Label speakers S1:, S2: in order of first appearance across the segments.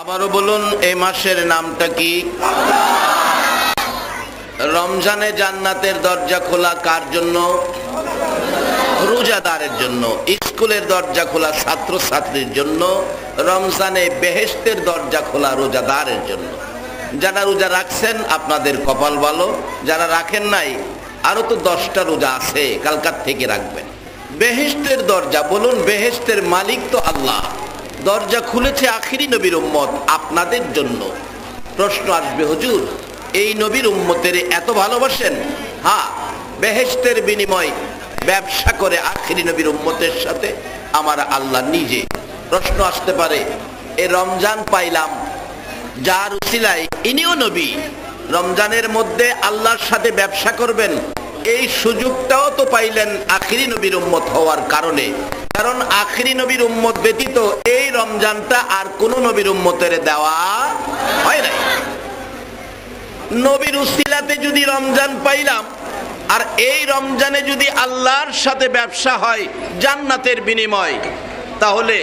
S1: আবারও বলুন, এই মাসের নামটা কি? রমজানে জান্নাতের দরজা খোলা কার জন্য? রোজাদারের জন্য। স্কুলের দরজা খোলা ছাত্র ছাত্রীর জন্য। রমজানে বেহেশতের দরজা খোলা রোজাদারের জন্য। যারা রোজা রাখছেন আপনাদের কপাল ভালো, যারা রাখেন নাই আরো তো 10টা রোজা আছে, কালকার থেকে রাখবেন। বেহেশতের দরজা, বলুন বেহেশতের মালিক তো আল্লাহ। দরজা খুলেছে আখিরি নবীর উম্মত আপনাদের জন্য। প্রশ্ন আসবে, হুজুর এই নবীর উম্মতের এত ভালোবাসেন? হ্যাঁ, বেহেশতের বিনিময় ব্যবসা করে আখিরি নবীর উম্মতের সাথে আমার আল্লাহ নিজে। প্রশ্ন আসতে পারে, এই রমজান পাইলাম যার উসিলায় ইনিও নবী, রমজানের মধ্যে আল্লাহর সাথে ব্যবসা করবেন, এই সুযোগটাও তো পাইলেন আখিরি নবীর উম্মত হওয়ার কারণে। কারণ আখিরি নবীর উম্মত ব্যতীত এই রমজানটা আর কোন নবীর উম্মতের দেওয়া হয় নাই। নবীর উসিলাতে যদি রমজান পাইলাম, আর এই রমজানে যদি আল্লাহর সাথে ব্যবসা হয় জান্নাতের বিনিময়, তাহলে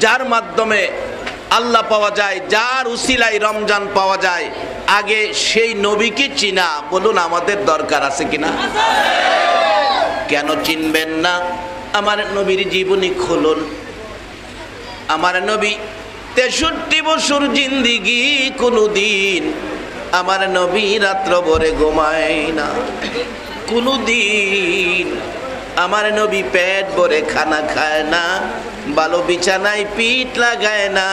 S1: যার মাধ্যমে আল্লাহ পাওয়া যায়, যার উসিলায় রমজান পাওয়া যায়, আগে সেই নবীকে চিনা বলুন আমাদের দরকার আছে কিনা? কেন চিনবেন না? আমার নবীর জীবনী খুলুন। আমার নবী 63 বছর জিন্দিগি, কোনদিন আমার নবী রাত্র ভরে ঘুমায় না। কোনদিন আমার নবী পেট ভরে খানা খায় না, ভালো বিছানায় পিঠ লাগায় না।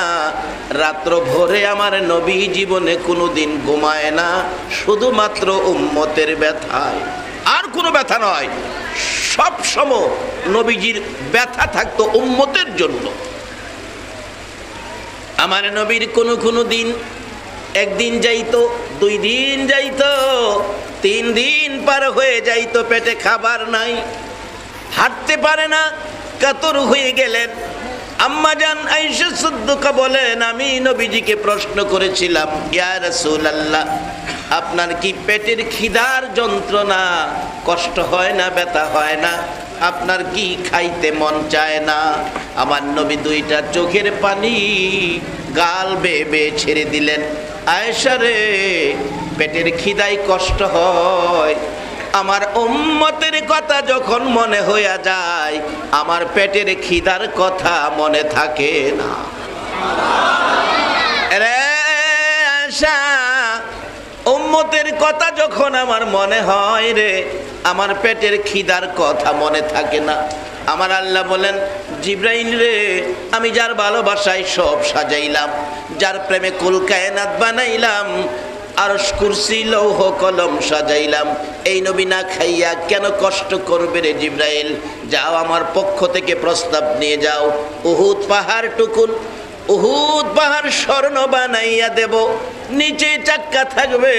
S1: রাত্র ভরে আমার নবী জীবনে কোনোদিন ঘুমায় না, শুধুমাত্র উম্মতের ব্যথায়, আর কোনো ব্যথা নয়। সব সময় নবীজির ব্যথা থাকতো উম্মতের জন্য। আমার নবীর কোনো দিন একদিন যাইতো, 2 দিন যাইতো, 3 দিন পার হয়ে যাইতো, পেটে খাবার নাই, হাঁটতে পারে না, কাতর হয়ে গেলেন। আম্মা জান আয়েশা সিদ্দিকা বলেন, আমি নবীজিকে প্রশ্ন করেছিলাম, ইয়া রাসূলুল্লাহ, আপনার কি পেটের খিদার যন্ত্রণা, কষ্ট হয় না, ব্যথা হয় না? আপনার কি খাইতে মন চায় না? আমার নবী 2টা চোখের পানি গাল বেয়ে বেয়ে ছেড়ে দিলেন, আয়েশা রে, পেটের খিদায় কষ্ট হয়, আমার উম্মতের কথা যখন মনে হইয়া যায়, আমার পেটের খিদার কথা মনে থাকে না। রে আয়েশা, উম্মতের কথা যখন আমার মনে হয় রে, আমার পেটের খিদার কথা মনে থাকে না। আমার আল্লাহ বলেন, জিবরাইল রে, আমি যার ভালোবাসায় সব সাজাইলাম, যার প্রেমে কুল কায়নাত বানাইলাম, আরশ কুরসি লৌহ কলম সাজাইলাম, এই নবী না খাইয়া কেন কষ্ট করবে রে জিবরাইল? যাও, আমার পক্ষ থেকে প্রস্তাব নিয়ে যাও, উহুদ পাহাড় টুকুন, উহুদ পাহাড় স্বর্ণ বানাইয়া দেব, নিচে চাক্কা থাকবে,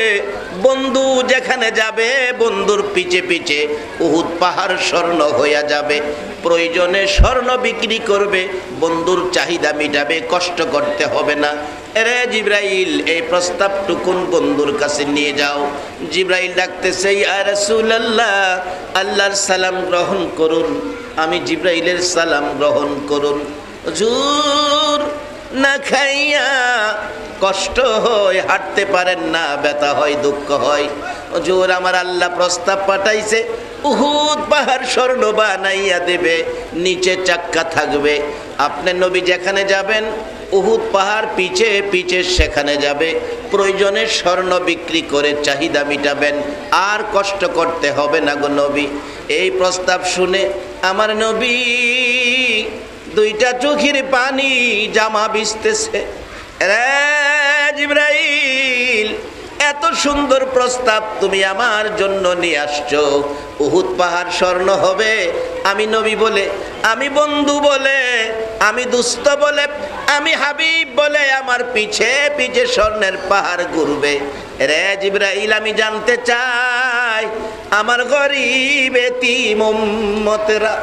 S1: বন্ধু যেখানে যাবে বন্ধুর পিছে পিছে উহুদ পাহাড় স্বর্ণ হইয়া যাবে। প্রয়োজনে স্বর্ণ বিক্রি করবে, বন্ধুর চাহিদা মিটাবে, কষ্ট করতে হবে না। এরে জিবরাইল, এই প্রস্তাবটুকুন বন্ধুর কাছে নিয়ে যাও। জিবরাইল ডাকতেছে, ইয়া রাসূলুল্লাহ, আল্লাহর সালাম গ্রহণ করুন। আমি জিবরাইলের সালাম গ্রহণ করুন। হুজুর, না খাইয়া কষ্ট হয়, হাঁটতে পারেন না, ব্যথা হয়, দুঃখ হয়। হুজুর, আমার আল্লাহ প্রস্তাব পাঠাইছে, উহুদ পাহাড় স্বর্ণ বানাইয়া দেবে, নিচে চাক্কা থাকবে, আপনি নবী যেখানে যাবেন উহুদ পাহাড় পিছে পিছে সেখানে যাবে, প্রয়োজনে স্বর্ণ বিক্রি করে চাহিদা মিটাবেন, আর কষ্ট করতে হবে না গো নবী। এই প্রস্তাব শুনে আমার নবী 2টা চোখের পানি জামা ভিজতেছে। রে জিবরাইল, এত সুন্দর প্রস্তাব তুমি আমার জন্য নিয়ে আসছো, উহুদ পাহাড় স্বর্ণ হবে, আমি নবী বলে, আমি বন্ধু বলে, আমি দুস্থ বলে, আমি হাবিব বলে আমার পিছে পিছে স্বর্ণের পাহাড় ঘুরবে। রে জিবরাইল, আমি জানতে চাই, আমার গরিব এতিম উম্মতেরা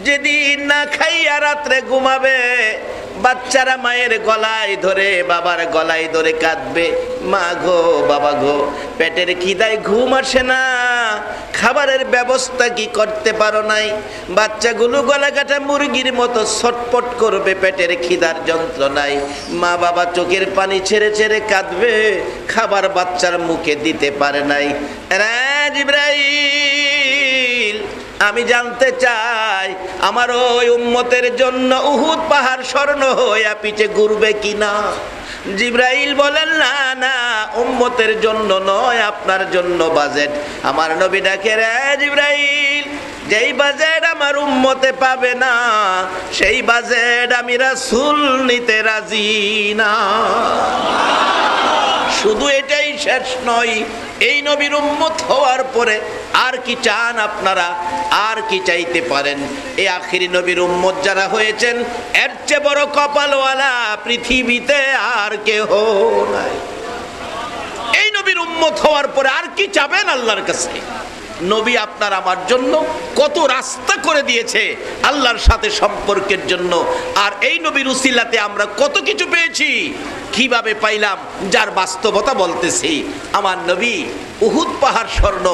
S1: যেদিন না খাইয়া রাত্রে ঘুমাবে, বাচ্চারা মায়ের গলায় ধরে, বাবার গলায় ধরে কাঁদবে, মা গো, বাবা গো, পেটের খিদায় ঘুম আসে না, খাবারের ব্যবস্থা কি করতে পারো নাই? বাচ্চাগুলো গলাকাটা মুরগির মতো ছটপট করবে পেটের খিদার যন্ত্রণায়, মা বাবা চোখের পানি ছেড়ে ছেড়ে কাঁদবে, খাবার বাচ্চার মুখে দিতে পারে নাই। জিবরাইল, আমি জানতে চাই আমার ওই উম্মতের জন্য উহুদ পাহাড় স্বর্ণ হইয়া পিছে ঘুরবে কিনা? জিবরাইল বলেন, না না, উম্মতের জন্য নয়, আপনার জন্য বাজেট। আমার নবী ডাকে, রে জিবরাইল, যেই বাজেট আমার উম্মতে পাবে না সেই বাজেট আমি রাসূল নিতে রাজি না। শুধু এটাই শেষ নয়, এই নবীর উম্মত হওয়ার পরে আর কি চান আপনারা? আর কি চাইতে পারেন? এই আখিরি নবীর উম্মত যারা হয়েছেন, এর চেয়ে বড় কপালওয়ালা পৃথিবীতে আর কেহ নাই। এই নবীর উম্মত হওয়ার পরে আর কি চাবেন আল্লাহর কাছে? নবী আপনার আমার জন্য কত রাস্তা করে দিয়েছে আল্লাহর সাথে সম্পর্কের জন্য, আর এই নবীর উসিলাতে আমরা কত কিছু পেয়েছি। কিভাবে পাইলাম? যার বাস্তবতা বলতেছি। আমার নবী উহুদ পাহাড় স্বর্ণ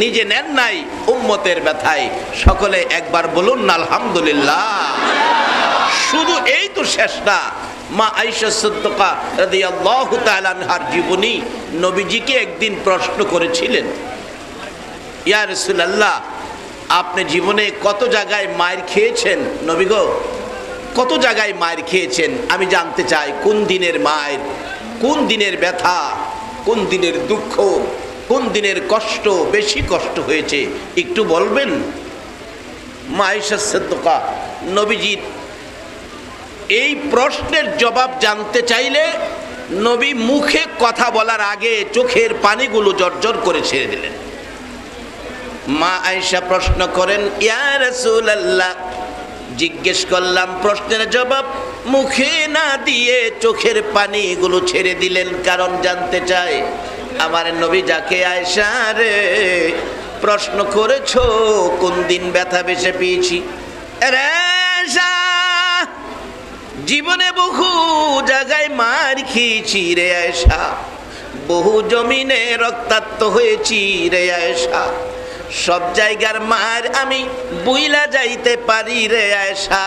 S1: নিজে নেন নাই, উম্মতের ব্যথায়। সকলে একবার বলুন না আলহামদুলিল্লাহ। শুধু এই তো শেষ না, মা আয়েশা সিদ্দিকা রাদিয়াল্লাহু তাআলা আনহার জীবনী নবীজিকে একদিন প্রশ্ন করেছিলেন, ইয়া রাসূলুল্লাহ, আপনি জীবনে কত জায়গায় মার খেয়েছেন? নবী গো, কত জায়গায় মার খেয়েছেন? আমি জানতে চাই কোন দিনের মার, কোন দিনের ব্যথা, কোন দিনের দুঃখ, কোন দিনের কষ্ট বেশি কষ্ট হয়েছে একটু বলবেন? মা আয়েশা সিদ্দিকা নবীজির এই প্রশ্নের জবাব জানতে চাইলে নবী মুখে কথা বলার আগে চোখের পানিগুলো জর্জর করে ছেড়ে দিলেন। মা আয়েশা প্রশ্ন করেন, ইয়া রাসূলুল্লাহ, জিজ্ঞেস করলাম, প্রশ্নের জবাব মুখে না দিয়ে চোখের পানিগুলো ছেড়ে দিলেন, কারণ জানতে চাই। আমার নবী যাকে, আয়েশা রে, প্রশ্ন করেছো কোন দিন ব্যথা বেশি পেয়েছি? রে আয়েশা, জীবনে বহু জায়গায় মার খেয়েছি রে আয়েশা, বহু জমিনে রক্তাক্ত হয়েছি রে আয়েশা, সব জায়গার মার আমি বুইলা যাইতে পারি রে আয়েশা,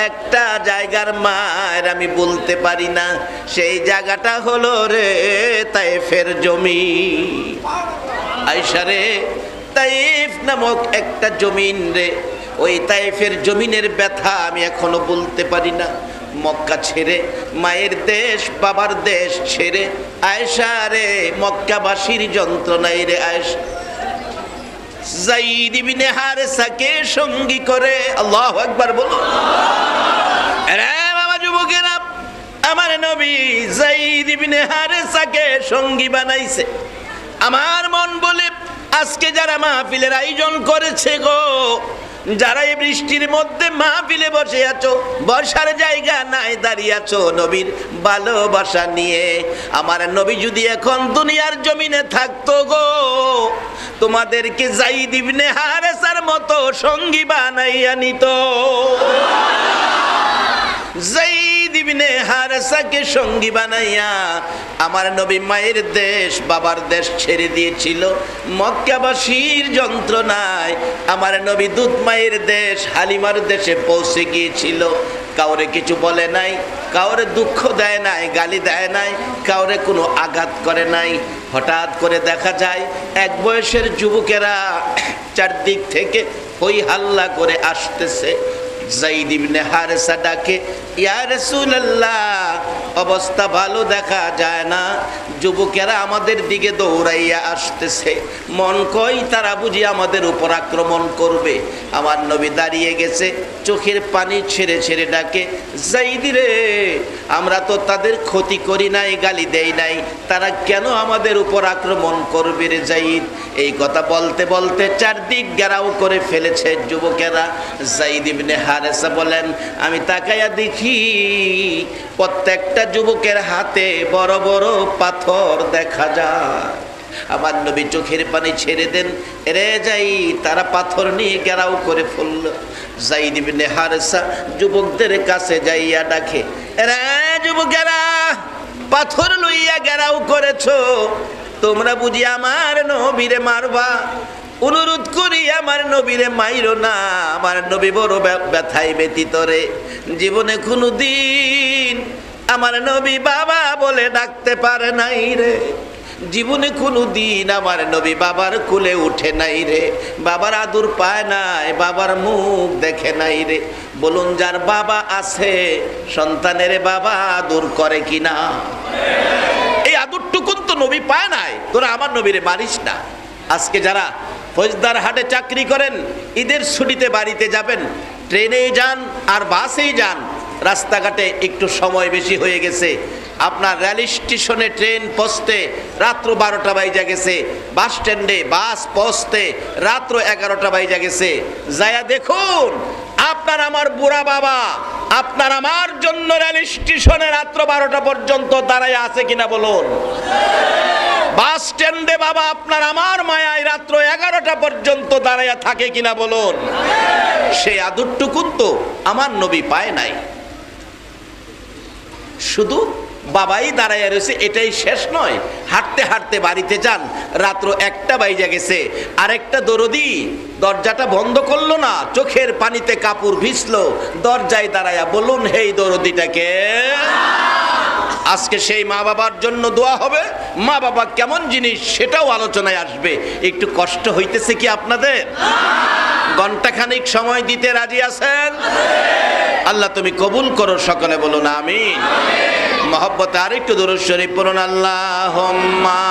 S1: একটা জায়গার মার আমি বলতে পারি না, সেই জায়গাটা হলো রে তায়েফের জমিন। আয়েশা রে, তায়েফ নামক একটা জমিন রে, ওই তায়েফের জমিনের ব্যথা আমি এখনো বলতে পারি না। মক্কা ছেড়ে, মায়ের দেশ বাবার দেশ ছেড়ে আয়েশা রে, মক্কাবাসীর যন্ত্রণায় রে আয়েশা যায়েদ ইবনে হারেসাকে সঙ্গী করে, আল্লাহু আকবার বলো। আরে বাবা যুবকেরা, আমার নবী যায়েদ ইবনে হারেসাকে সঙ্গী বানাইছে। আমার মন বলে আজকে যারা মাহফিলের আয়োজন করেছে গো, যারা এই বৃষ্টির মধ্যে মাহফিলে বসে আছো, বসার জায়গা নাই, দাঁড়িয়ে আছো নবীর ভালোবাসা নিয়ে। আমার নবী যদি এখন দুনিয়ার জমিনে থাকতো গো, তোমাদেরকে যায়েদ ইবনে হারেসার মতো সঙ্গী বানাইয়া নিত। যায়েদ ইবনে হারেসাকে সঙ্গী বানাইয়া আমার নবী মায়ের দেশ বাবার দেশ ছেড়ে দিয়েছিল মক্কাবাসীর যন্ত্রণায়। আমার নবী দুধ মায়ের দেশ হালিমার দেশে পৌঁছে গিয়েছিল। কাউরে কিছু বলে নাই, কাউরে দুঃখ দেয় নাই, গালি দেয় নাই, কাউরে কোনো আঘাত করে নাই। হঠাৎ করে দেখা যায় এক বয়সের যুবকেরা চারদিক থেকে হই হাল্লা করে আসতেছে। যায়েদ ইবনে হারেসা ডাকে, ইয়া রাসূলুল্লাহ, অবস্থা ভালো দেখা যায় না, যুবকেরা আমাদের দিকে দৌড়াইয়া আসতেছে, মন কই তারা বুঝি আমাদের উপর আক্রমণ করবে। আমার নবী দাঁড়িয়ে গেছে, চোখের পানি ছেড়ে ছেড়ে ডাকে, যায়েদ রে, আমরা তো তাদের ক্ষতি করি নাই, গালি দেই নাই, তারা কেন আমাদের উপর আক্রমণ করবে রে যায়েদ? এই কথা বলতে বলতে চারদিক ঘেরাও করে ফেলেছে যুবকেরা। যায়েদ ইবনে হারেসা বলেন, আমি তাকাইয়া দেখি প্রত্যেকটা যুবকের হাতে বড় বড় পাথর দেখা যায়। আমার নবী চোখের পানি ছেড়ে দেন, রে যায়েদ, তারা পাথর নিয়ে ঘেরাও করে ফেলল। যায়েদ ইবনে হারেসা যুবকদের কাছে যাইয়া ডাকে, রে যুবকেরা, পাথর লইয়া ঘেরাও করেছো, তোমরা বুঝি আমার নবীরে মারবা? অনুরোধ করি আমার নবীরে মাইরো না, আমার নবী বড় ব্যথায় ব্যতীত রে। জীবনে কোনো দিন আমার নবী বাবা বলে ডাকতে পারে নাই রে। জীবনে কোনো দিন আমার নবী বাবার কোলে উঠে নাই রে, বাবার আদর পায় নাই, বাবার মুখ দেখে নাই রে। বলুন যার বাবা আছে সন্তানের বাবা আদর করে কিনা? এই আদরটুকুন তো নবী পায় নাই, তোরা আমার নবীরে মারিস না। আজকে যারা ফৌজদার হাটে চাকরি করেন, ঈদের ছুটিতে বাড়িতে যাবেন, ট্রেনেই যান আর বাসেই যান, রাস্তাঘাটে একটু সময় বেশি হয়ে গেছে, আপনার রেল স্টেশনে ট্রেন পৌঁছতে রাত্র 12টা বাইজা গেছে, বাস স্ট্যান্ডে বাস পৌঁছতে রাত্র 11টা বাইজা গেছে। যায়া দেখুন আপনার আমার বুড়া বাবা আপনার আমার জন্য রেল স্টেশনে রাত্র 12টা পর্যন্ত দাঁড়ায় আছে কিনা বলুন। বাস স্ট্যান্ডে বাবা আপনার আমার মায়ায় রাত্র 11টা পর্যন্ত দাঁড়ায় থাকে কিনা বলুন। সেই আদরটুকুন তো আমার নবী পায় নাই। শুধু বাবাই দাঁড়ায় রয়েছে এটাই শেষ নয়, হাঁটতে হাঁটতে বাড়িতে যান, রাত্র 1টা বাইজা গেছে, আরেকটা দরদি দরজাটা বন্ধ করলো না, চোখের পানিতে কাপড় ভিজলো, দরজায় দাঁড়ায়া বলুন হেই দরদিটাকে। আজকে সেই মা বাবার জন্য দোয়া হবে, মা বাবা কেমন জিনিস সেটাও আলোচনায় আসবে। একটু কষ্ট হইতেছে কি আপনাদের? ঘন্টাখানিক সময় দিতে রাজি আছেন? আল্লাহ তুমি কবুল করো, সকলে বলুন আমিন। মহব্বতে আরেকটু দুরূদ শরীফ পড়ুন, আল্লাহুম্মা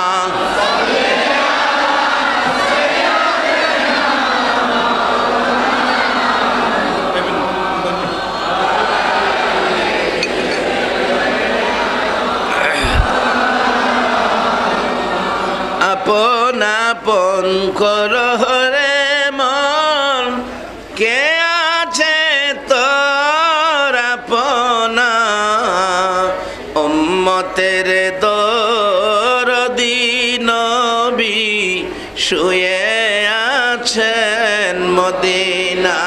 S1: আপন আপন করো রে মন, কে আছে তোর আপনা, উম্মতের দরদি নবী শুয়ে আছেন মদিনা।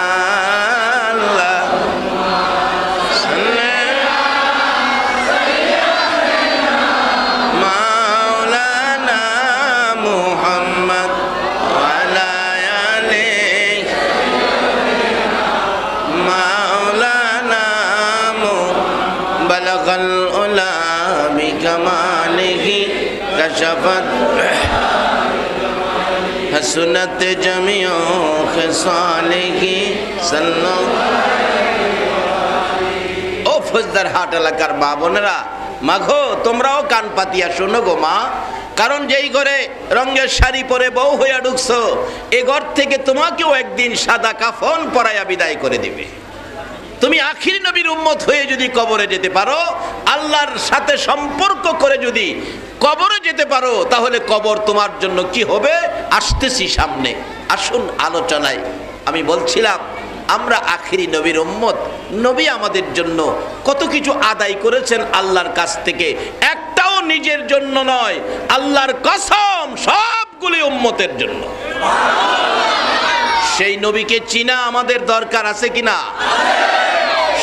S1: হাসনাত জামিউ খিসালিহি সাল্লাল্লাহু। ও ফৌজদার হাট এলাকার মা বোনেরা, মাঘো তোমরাও কান পাতিয়া শোনো গো মা, কারণ যেই ঘরে রঙের শাড়ি পরে বউ হইয়া ঢুকছো, এ ঘর থেকে তোমাকেও একদিন সাদা কাফন পরাইয়া বিদায় করে দিবে। তুমি আখির নবীর উম্মত হয়ে যদি কবরে যেতে পারো, আল্লাহর সাথে সম্পর্ক করে যদি কবরে যেতে পারো, তাহলে কবর তোমার জন্য কি হবে আসতেছি সামনে। আসুন আলোচনায়। আমি বলছিলাম আমরা আখিরি নবীর উম্মত, নবী আমাদের জন্য কত কিছু আদায় করেছেন আল্লাহর কাছ থেকে, একটাও নিজের জন্য নয়, আল্লাহর কসম সবগুলি উম্মতের জন্য। সেই নবীকে চিনা আমাদের দরকার আছে কিনা?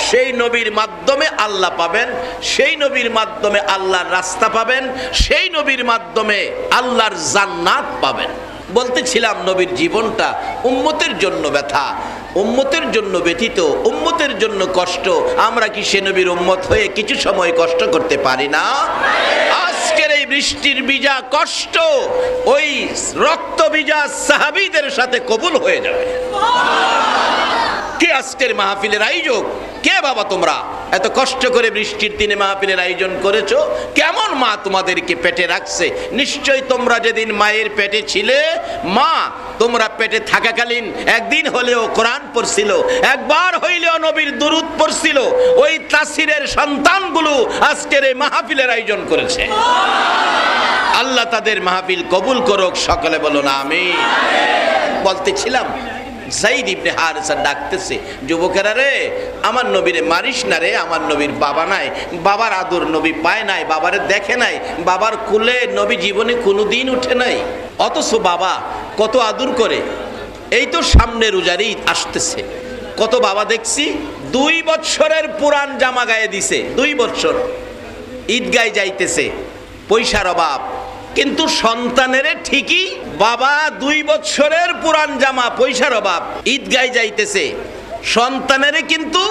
S1: সেই নবীর মাধ্যমে আল্লাহ পাবেন, সেই নবীর মাধ্যমে আল্লাহর রাস্তা পাবেন, সেই নবীর মাধ্যমে আল্লাহর জান্নাত পাবেন। বলতেছিলাম নবীর জীবনটা উম্মতের জন্য ব্যথা, উম্মতের জন্য ব্যথিত, উম্মতের জন্য কষ্ট। আমরা কি সে নবীর উম্মত হয়ে কিছু সময় কষ্ট করতে পারি না? আজকের এই বৃষ্টির ভিজা কষ্ট ওই রক্ত ভিজা সাহাবীদের সাথে কবুল হয়ে যাবে। কে আজকের মাহফিলের আয়োজক? কে বাবা তোমরা এত কষ্ট করে বৃষ্টির দিনে মাহফিলের আয়োজন করেছো? কেমন মা তোমাদেরকে পেটে রাখছে? নিশ্চয় তোমরা যেদিন মায়ের পেটে ছিলে, মা তোমরা পেটে থাকাকালীন একদিন হলেও কোরআন পড়ছিল, একবার হইলেও নবীর দুরূদ পড়ছিল। ওই তাসিরের সন্তানগুলো আজকের এই মাহফিলের আয়োজন করেছে। আল্লাহ তাদের মাহফিল কবুল করুক, সকলে বলুন আমিন। বলতেছিলাম যায়েদ ইবনে হারেসা ডাকতেছে, যুবকেরা রে, আমার নবীরে মারিস না রে, আমার নবীর বাবা নাই, বাবার আদর নবী পায় নাই, বাবারে দেখে নাই, বাবার কুলে নবী জীবনে কোনোদিন উঠে নাই, অথচ বাবা কত আদর করে। এই তো সামনে রোজার ঈদ আসতেছে, কত বাবা দেখছি 2 বছরের পুরান জামা গায়ে দিছে, 2 বছর ঈদগায় যাইতেছে, পয়সার অভাব, কিন্তু সন্তানেরে ঠিকই বাবা 2 বছরের পুরান জামা পয়সার অভাব ঈদগায় যাইতেছে, সন্তানেরে কিন্তু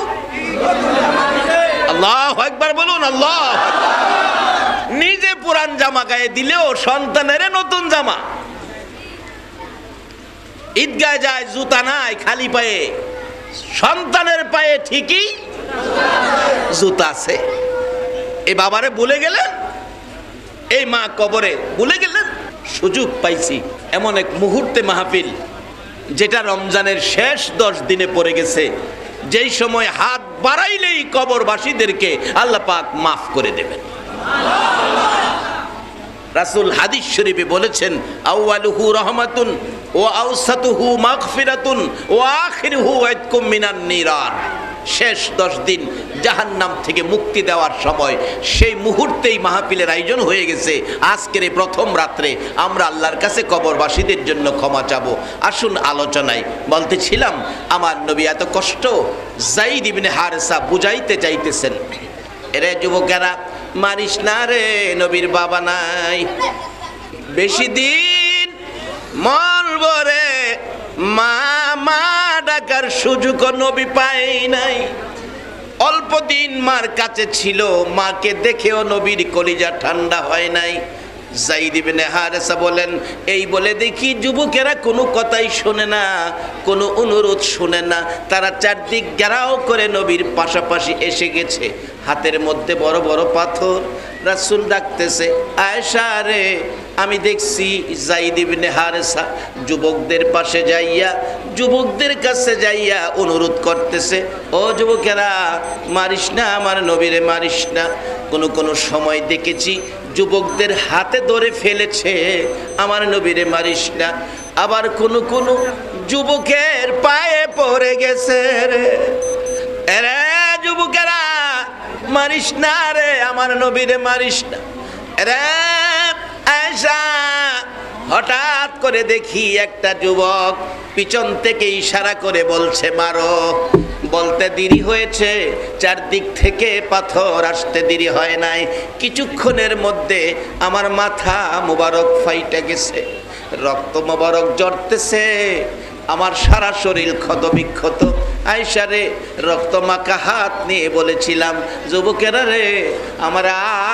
S1: আল্লাহু আকবার বলুন, আল্লাহ নিজে পুরান জামা গায়ে দিলেও সন্তানের নতুন জামা। ঈদগায় যায় জুতা নাই, খালি পায়ে, সন্তানের পায়ে ঠিকই জুতা আছে। এই বাবারে ভুলে গেলেন, এই মা কবরে ভুলে গেলেন। সুযোগ পাইছি এমন এক মুহূর্তে মাহফিল, যেটা রমজানের শেষ 10 দিনে পড়ে গেছে, যেই সময় হাত বাড়াইলেই কবরবাসীদেরকে আল্লাহ পাক মাফ করে দেবেন। রাসূল হাদিস শরীফে বলেছেন, আউয়ালুহু রাহমাতুন ওয়া আওসাতুহু মাগফিরাতুন ওয়া আখিরুহু ইতকুম মিনান নিরান। শেষ 10 দিন জাহান্নাম থেকে মুক্তি দেওয়ার সময়, সেই মুহূর্তেই মাহফিলের আয়োজন হয়ে গেছে। আজকের এই প্রথম রাত্রে আমরা আল্লাহর কাছে কবরবাসীদের জন্য ক্ষমা চাবো। আসুন আলোচনায় বলতেছিলাম, আমার নবী এত কষ্ট যায়েদ ইবনে হারেসা বুঝাইতে চাইতেছেন, এরে যুবকেরা মারিস না রে, নবীর বাবা নাই, বেশি দিন মন ভরে মা মা ডাকার সুযোগ নবী পাই নাই। অল্প দিন মার কাছে ছিল, মাকে দেখেও নবীর কলিজা ঠান্ডা হয় নাই। যায়েদ ইবনে হারেসা বলেন, এই বলে দেখি যুবকেরা কোনো কথাই শোনে না, কোনো অনুরোধ শোনে না। তারা চারদিক ঘেরাও করে নবীর পাশাপাশি এসে গেছে, হাতের মধ্যে বড় বড় পাথর। রাসূল ডাকতেছে, আয়েশা রে, আমি দেখছি যায়েদ ইবনে হারেসা যুবকদের পাশে যাইয়া, যুবকদের কাছে যাইয়া অনুরোধ করতেছে, ও যুবকেরা মারিস না আমার নবীরে, মারিস না। কোন সময় দেখেছি যুবকদের হাতে ধরে ফেলেছে, আমার নবীরে মারিস না। আবার কোন যুবকের পায়ে পড়ে গেছে রে, এরে যুবকেরা মারিস না রে, আমার নবীরে মারিস না রে। আয়েশা, হঠাৎ করে দেখি একটা যুবক পিছন থেকে ইশারা করে বলছে মারো। বলতে দেরি হয়েছে, চারদিক থেকে পাথর আসতে দেরি হয় নাই। কিছুক্ষণের মধ্যে আমার মাথা মুবারক ফাইটে গেছে, রক্ত মুবারক ঝরতেছে, আমার সারা শরীর ক্ষত বিক্ষত। আয়েশা রে, রক্ত মাখা হাত নিয়ে বলেছিলাম, যুবকেরা রে আমার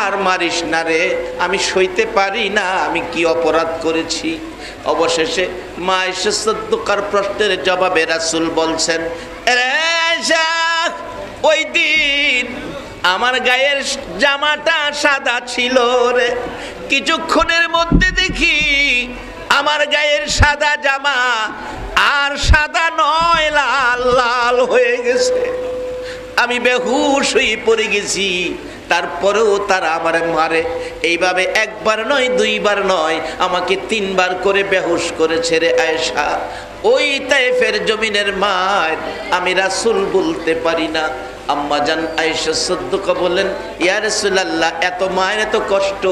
S1: আর মারিস না রে, আমি সইতে পারি না, আমি কি অপরাধ করেছি। অবশেষে মা আয়েশা সিদ্দিকার প্রশ্নের জবাবে রাসূল বলছেন, আয়েশা, ওই দিন আমার গায়ের জামাটা সাদা ছিল রে, কিছুক্ষণের মধ্যে দেখি আমার গায়ের সাদা জামা আর সাদা নয়, লাল লাল হয়ে গেছে। আমি বেহুশ হয়ে পড়ে গেছি, তারপরেও তারা আমারে মারে। এইভাবে একবার নয়, দুইবার নয়, আমাকে 3 বার করে বেহুশ করেছে রে আয়েশা। ওই তায়েফের জমিনের মার আমি রাসূল বলতে পারি না। আম্মা জান আয়েশা সিদ্দিকা বলেন, ইয়া রাসূলুল্লাহ, এত মায়ের এত কষ্ট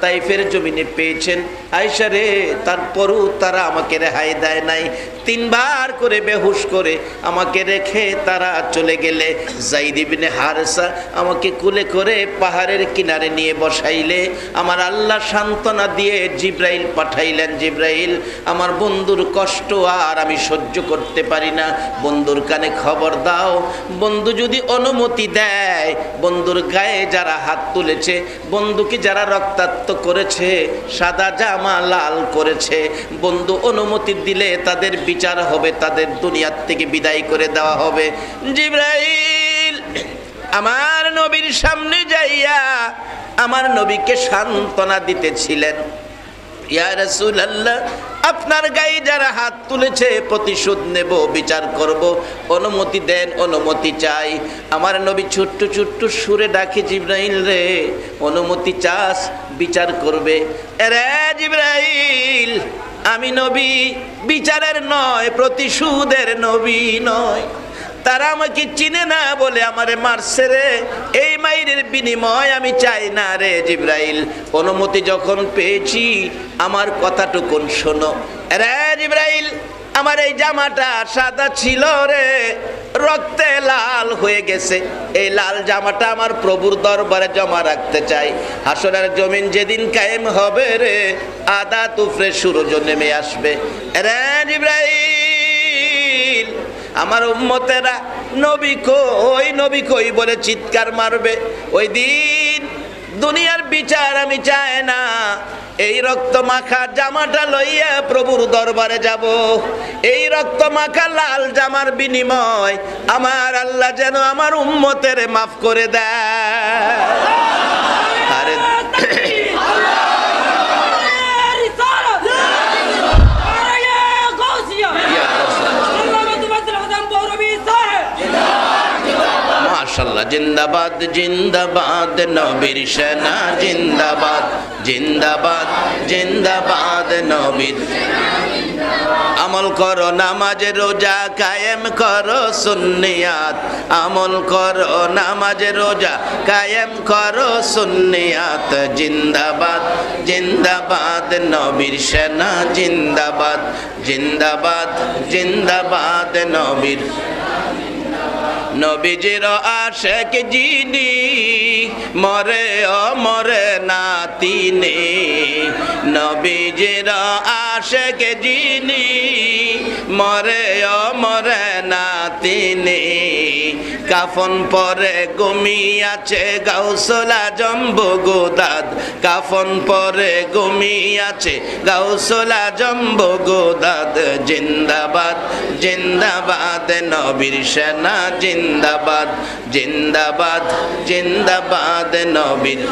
S1: তায়েফের জমিনে পেয়েছেন আয়েশা রে, তারপরও তারা আমাকে রেহাই দেয় নাই। 3 বার করে বেহুশ করে আমাকে রেখে তারা চলে গেলে যায়েদ ইবনে হারেসা আমাকে কুলে করে পাহাড়ের কিনারে নিয়ে বসাইলে আমার আল্লাহ সান্ত্বনা দিয়ে জিব্রাইল পাঠাইলেন, জিব্রাইল, আমার বন্ধুর কষ্ট আর আমি সহ্য করতে পারি না, বন্ধুর কানে খবর দাও। বন্ধু যদি অনুমতি দেয়, বন্ধুর গায়ে যারা হাত তুলেছে, বন্ধুকে যারা রক্তাক্ত করেছে, সাদা জামা লাল করেছে, বন্ধু অনুমতি দিলে তাদের বিচার হবে, তাদের দুনিয়ার থেকে বিদায় করে দেওয়া হবে। জিবরাইল আমার নবীর সামনে যাইয়া আমার নবীকে সান্ত্বনা দিতেছিলেন, ইয়া রাসূলুল্লাহ, আপনার গায়ে যারা হাত তুলেছে প্রতিশোধ নেব, বিচার করব, অনুমতি দেন, অনুমতি চাই। আমার নবী ছোট্ট ছোট্ট সুরে ডাকে, জিবরাইল রে, অনুমতি চাস, বিচার করবে। রে জিবরাইল, আমি নবী বিচারের নয়, প্রতিশোধের নবী নয়। তারা আমাকে চিনে না বলে আমারে মারছে রে, এই মাইরের বিনিময় আমি চাই না রে জিবরাইল। অনুমতি যখন পেয়েছি আমার কথাটুকুন শোনো। রে জিবরাইল, আমার এই জামাটা সাদা ছিল রে, রক্তে লাল হয়ে গেছে, এই লাল জামাটা আমার প্রভুর দরবারে জমা রাখতে চাই। হাসরের জমিন যেদিন কায়েম হবে রে, আদা তুফরে সূর্য নেমে আসবে। রে জিবরাইল, আমার উম্মতেরা নবী কই বলে চিৎকার মারবে। ওই দিন দুনিয়ার বিচার আমি চাই না, এই রক্ত মাখা জামাটা লইয়া প্রভুর দরবারে যাব। এই রক্ত মাখা লাল জামার বিনিময় আমার আল্লাহ যেন আমার উম্মতের মাফ করে দেয়। আরে মাশাআল্লাহ, জিন্দাবাদ জিন্দাবাদ নবীর সেনা, জিন্দাবাদ জিন্দাবাদ জিন্দাবাদ নবীর। আমল করো নামাজ রোজা কায়েম করো সুন্নিয়াত, আমল করো নামাজ রোজা কায়েম করো সুন্নিয়াত। জিন্দাবাদ জিন্দাবাদ নবীর সেনা, জিন্দাবাদ জিন্দাবাদ জিন্দাবাদ নবীর। নবীজির আশেক যিনি মরে অমরে না তিনি, নবীজির আশেক যিনি মরে অমরে না তিনি। কাফন পরে ঘুমিয়াছে গাউসুল আজম বগদাদ, কাফন পরে ঘুমিয়াছে গাউসুল আজম বগদাদ। জিন্দাবাদ জিন্দাবাদ নবীর সেনা, জিন্দাবাদ জিন্দাবাদ জিন্দাবাদ নবীর।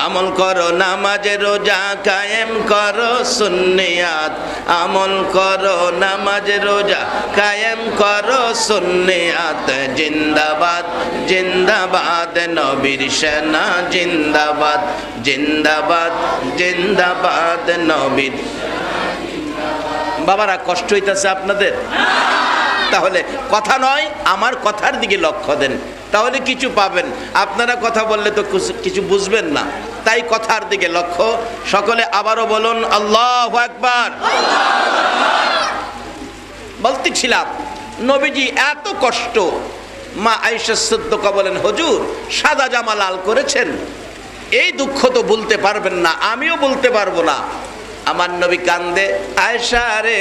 S1: আমল করো নামাজ রোজা কায়েম করো সুন্নিয়াত, আমল করো নামাজ রোজা কায়েম করো সুন্নিয়াত। জিন্দাবাদ জিন্দাবাদ নবীর সেনা, জিন্দাবাদ জিন্দাবাদ জিন্দাবাদ নবীর। বাবারা কষ্ট হইতেছে আপনাদের? তাহলে কথা নয়, আমার কথার দিকে লক্ষ্য দেন, তাহলে কিছু পাবেন। আপনারা কথা বললে তো কিছু বুঝবেন না, তাই কথার দিকে লক্ষ্য। সকলে আবারও বলুন আল্লাহু আকবার। বলতেছিলাম নবীজি এত কষ্ট, মা আয়েশা সিদ্দিকা বলেন হুজুর সাদা জামা লাল করেছেন, এই দুঃখ তো বলতে পারবেন না, আমিও বলতে পারবো না। আমার নবী কান্দে, আয়েশা রে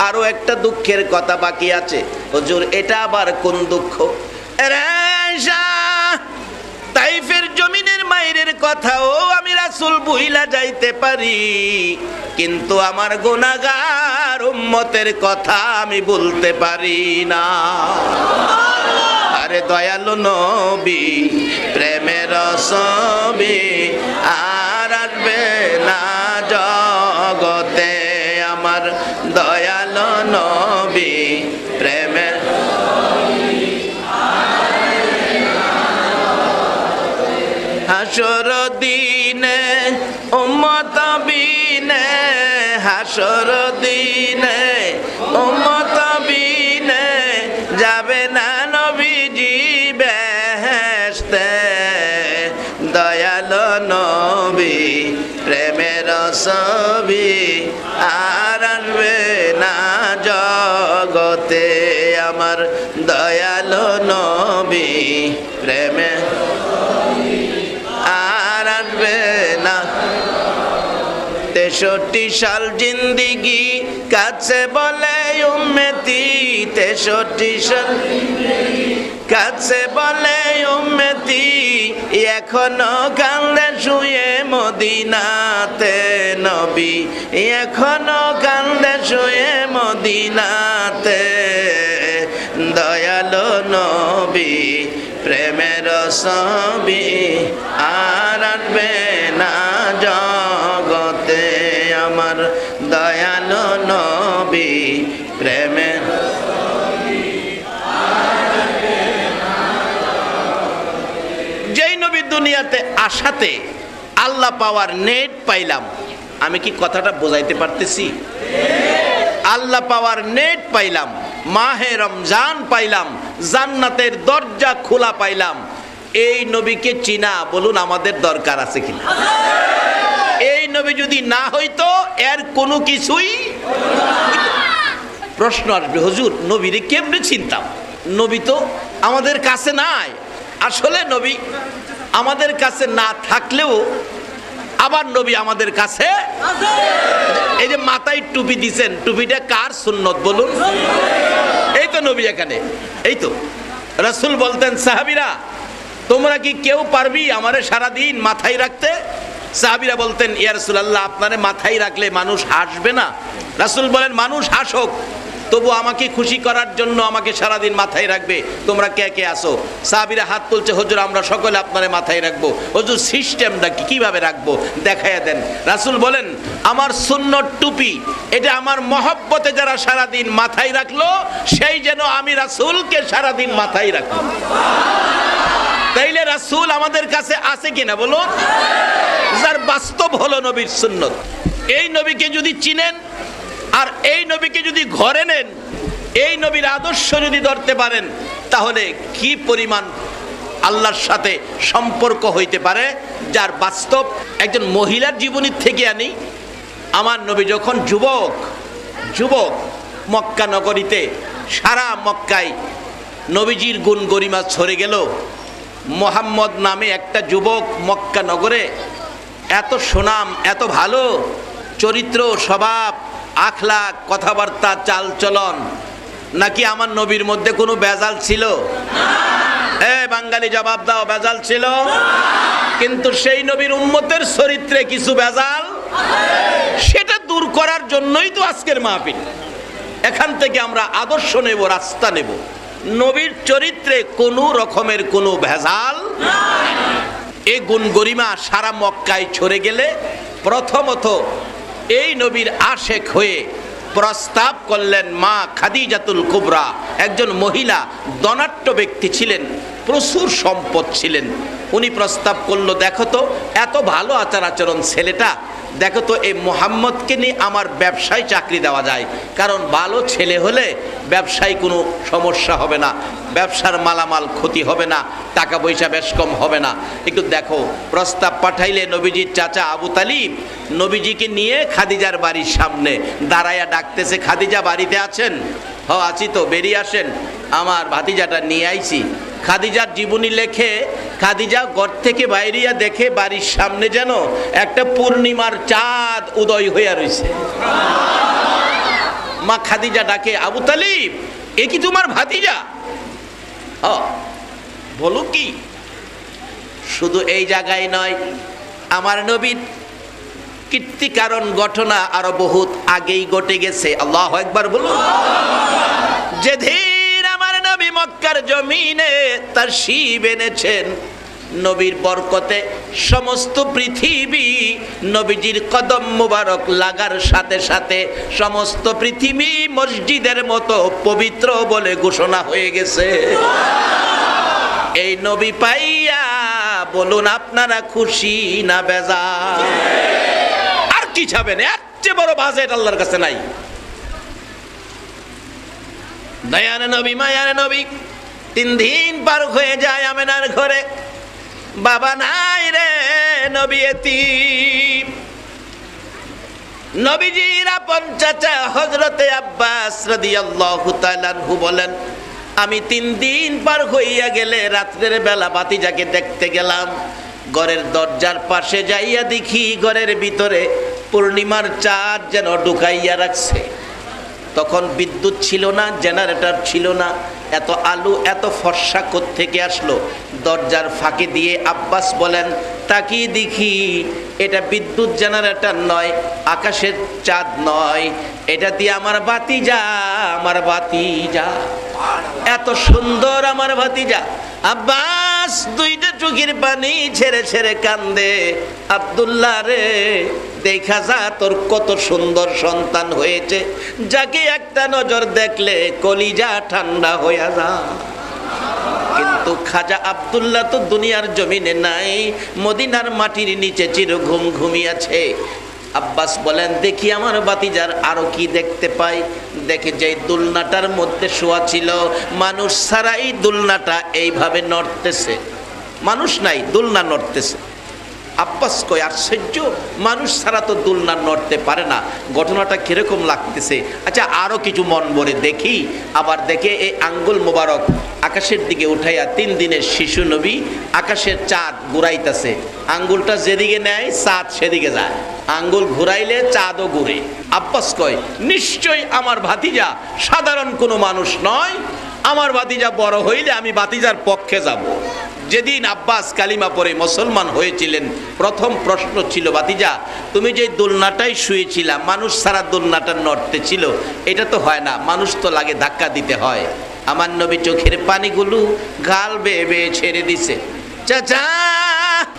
S1: আরো একটা দুঃখের কথা বাকি আছে। হুজুর এটা আবার কোন দুঃখ? আয়েশা, তাইফের জমিনের মায়ের কথাও আমি রাসূল ভুইলা যাইতে পারি, কিন্তু আমার গুনাহগার উম্মতের কথা আমি বলতে পারি না। আরে দয়ালু নবী প্রেমের ছবি আর আসবে না জগতে, আমার দয়ালু নবী প্রেমের। হাসর দিনে উম্মত বিনে, হাসর দিনে উম্মত বিনে যাবে না নবীজি বেহেশতে। দয়ালু নবী প্রেমের ছবি আর আসবে না জগতে, আমার দয়ালু নবী প্রেমে আর আসবে না। 63 সাল জিন্দিগি কাছে বলে উম্মতি, 63 সাল কাছে বলে উম্মতি, এখনো কান্দে শুয়ে মদিনাতে নবী, এখনো কান্দে শুয়ে মদিনাতে। দয়ালু নবী প্রেমের ছবি আর আসবে না জগতে, আমার দয়ালু নবী প্রেমের। যেই নবী দুনিয়াতে আসাতে আল্লাহ পাওয়ার নেট পাইলাম, আমি কি কথাটা বোঝাইতে পারতেছি? আল্লাহ পাওয়ার নেট পাইলাম, মাহে রমজান পাইলাম, জান্নাতের দরজা খোলা পাইলাম। এই নবীকে চিনা বলুন আমাদের দরকার আছে কিনা? এই নবী যদি না হইতো এর কোনো কিছুই। প্রশ্ন আসবে, হুজুর নবীরে কেমনে চিনতাম? নবী তো আমাদের কাছে নাই। আসলে নবী আমাদের কাছে না থাকলেও আবার নবী আমাদের কাছে। এই যে মাথায় টুপি দিছেন, টুপিটা কার সুন্নত বলুন? এই তো নবী এখানে। এই তো রাসূল বলতেন, সাহাবীরা তোমরা কি কেউ পারবি আমারে সারাদিন মাথায় রাখতে? সাহাবীরা বলতেন, ইয়া রাসূলুল্লাহ আপনারে মাথায় রাখলে মানুষ হাসবে না? রাসূল বলেন, মানুষ হাসুক, তবু আমাকে খুশি করার জন্য আমাকে সারাদিন মাথায় রাখবে। তোমরা কে কে আসো? সাহাবীরা হাত তুলছে, হুজুর আমরা সকলে আপনারে মাথায় রাখবো। হুজুর সিস্টেমটা কি, কিভাবে রাখবো দেখাইয়া দেন। রাসূল বলেন, আমার সুন্নত টুপি, এটা আমার মহব্বতে যারা সারাদিন মাথায় রাখলো, সেই যেন আমি রাসূলকে সারাদিন মাথায় রাখবো। তাইলে রাসূল আমাদের কাছে আছে কিনা বলুন? যার বাস্তব হলো নবীর সুন্নত। এই নবীকে যদি চিনেন আর এই নবীকে যদি ঘরে নেন, এই নবীর আদর্শ যদি ধরতে পারেন, তাহলে কি পরিমাণ আল্লাহর সাথে সম্পর্ক হইতে পারে যার বাস্তব। একজন মহিলার জীবনী থেকে আনি। আমার নবী যখন যুবক মক্কা নগরীতে, সারা মক্কায় নবীজির গুণ গরিমা ছড়ে গেল। মোহাম্মদ নামে একটা যুবক মক্কা নগরে, এত সুনাম, এত ভালো চরিত্র, স্বভাব, আখলাক, কথাবার্তা, চালচলন। নাকি আমার নবীর মধ্যে কোনো বেজাল ছিল? বাঙালি জবাব দাও, বেজাল ছিল? কিন্তু সেই নবীর উম্মতের চরিত্রে কিছু বেজাল, সেটা দূর করার জন্যই তো আজকের মাহফিল। এখান থেকে আমরা আদর্শ নেব, রাস্তা নেব। নবীর চরিত্রে কোনো রকমের কোনো ভেজাল। এই গুণ গরিমা সারা মক্কায় ছড়ে গেলে প্রথমত এই নবীর আশেক হয়ে প্রস্তাব করলেন মা খাদিজাতুল কুবরা। একজন মহিলা, ধনাঢ্য ব্যক্তি ছিলেন, প্রচুর সম্পদ ছিলেন। উনি প্রস্তাব করলো, দেখো তো এত ভালো আচার আচরণ ছেলেটা, দেখো তো এই মুহাম্মদকে নিয়ে আমার ব্যবসায় চাকরি দেওয়া যায়। কারণ ভালো ছেলে হলে ব্যবসায় কোনো সমস্যা হবে না, ব্যবসার মালামাল ক্ষতি হবে না, টাকা পয়সা বেশ কম হবে না। একটু দেখো। প্রস্তাব পাঠাইলে নবীজির চাচা আবু তালিব নবীজিকে নিয়ে খাদিজার বাড়ির সামনে দাঁড়াইয়া ডাকতেছে, খাদিজা বাড়িতে আছেন? হ আছি তো, বেরিয়ে আসেন, আমার ভাতিজাটা নিয়ে আইছি। খাদিজার জীবনী লেখে, খাদিজা ঘর থেকে বাইরিয়া দেখে বাড়ির সামনে যেন একটা পূর্ণিমার চাঁদ উদয় হইয়া রয়েছে। মা খাদিজা ডাকে, আবু তালিব এ কি তোমার ভাতিজা? বলো কি? শুধু এই জায়গায় নয়, আমার নবীর কীর্তিকারণ ঘটনা আরো বহুত আগেই ঘটে গেছে। আল্লাহু আকবার বলুন। যেদিন আমার নবী মক্কার জমিনে তাশরীফ এনেছেন, নবীর বরকতে সমস্ত পৃথিবী নবীজির কদম মুবারক লাগার সাথে সাথে সমস্ত পৃথিবী মসজিদের মতো পবিত্র বলে ঘোষণা হয়ে গেছে। এই নবী পাইয়া বলুন আপনারা খুশি না বেজার? আর কি চাবেন? এর চেয়ে বড় বাজেট আল্লাহর কাছে নাই। দয়ার নবী, মায়ার নবী, 3 দিন পার হয়ে যায় আমেনার ঘরে, বাবা নাই রে, নবী এতিম। নবীজির আপন চাচা হযরতে আব্বাস রাদিয়াল্লাহু তাআলা আনহু বলেন, আমি 3 দিন পার হইয়া গেলে রাত্রের বেলা ভাতিজাকে দেখতে গেলাম। ঘরের দরজার পাশে যাইয়া দেখি ঘরের ভিতরে পূর্ণিমার চাঁদ যেন ঢুকাইয়া রাখছে। তখন বিদ্যুৎ ছিল না, জেনারেটর ছিল না, এত আলো এত ফর্সা কোত্থেকে আসলো? দরজার ফাঁকি দিয়ে আব্বাস বলেন, তাকিয়ে দেখি এটা বিদ্যুৎ জেনারেটর নয়, আকাশের চাঁদ নয়, এটা দিয়ে আমার ভাতিজা, আমার ভাতিজা, এত সুন্দর আমার ভাতিজা। আব্বাস 2টা চোখের পানি ছেড়ে ছেড়ে কান্দে, আব্দুল্লাহ রে দেখা যা তোর কত সুন্দর সন্তান হয়েছে, যাকে একটা নজর দেখলে কলিজা ঠান্ডা হয়ে যায়। কিন্তু খাজা আব্দুল্লাহ তো দুনিয়ার জমিনে নাই, মদিনার মাটির নিচে চির ঘুমিয়েছে। আব্বাস বলেন, দেখি আমার ভাতিজার আরো কি দেখতে পাই। দেখে যে দুলনাটার মধ্যে শোয়া ছিল, মানুষ ছাড়া এই দুলনাটা এইভাবে নড়তেছে, মানুষ নাই, দুলনা নড়তেছে। আব্বাস কয় আশ্চর্য, মানুষ ছাড়া তো দোলনা নড়তে পারে না, ঘটনাটা কিরকম লাগতেছে। আচ্ছা আরো কিছু মন ভরে দেখি। আবার দেখে এই আঙ্গুল মোবারক আকাশের দিকে উঠাইয়া 3 দিনের শিশু নবী আকাশের চাঁদ ঘুরাইতেছে। আঙ্গুলটা যেদিকে নেয় চাঁদ সেদিকে যায়, আঙ্গুল ঘুরাইলে চাঁদও ঘুরে। আব্বাস কয় নিশ্চয় আমার ভাতিজা সাধারণ কোনো মানুষ নয়, আমার ভাতিজা বড় হইলে আমি ভাতিজার পক্ষে যাব। যেদিন আব্বাস কালিমা পড়ে মুসলমান হয়েছিলেন, প্রথম প্রশ্ন ছিল ভাতিজা তুমি যে দোলনাটাই শুয়েছিলা, মানুষ ছাড়া দোলনাটা নড়তে ছিল, এটা তো হয় না, মানুষ তো লাগে ধাক্কা দিতে হয়। আমার নবী চোখের পানিগুলো গাল বেয়ে বেয়ে ছেড়ে দিছে। চাচা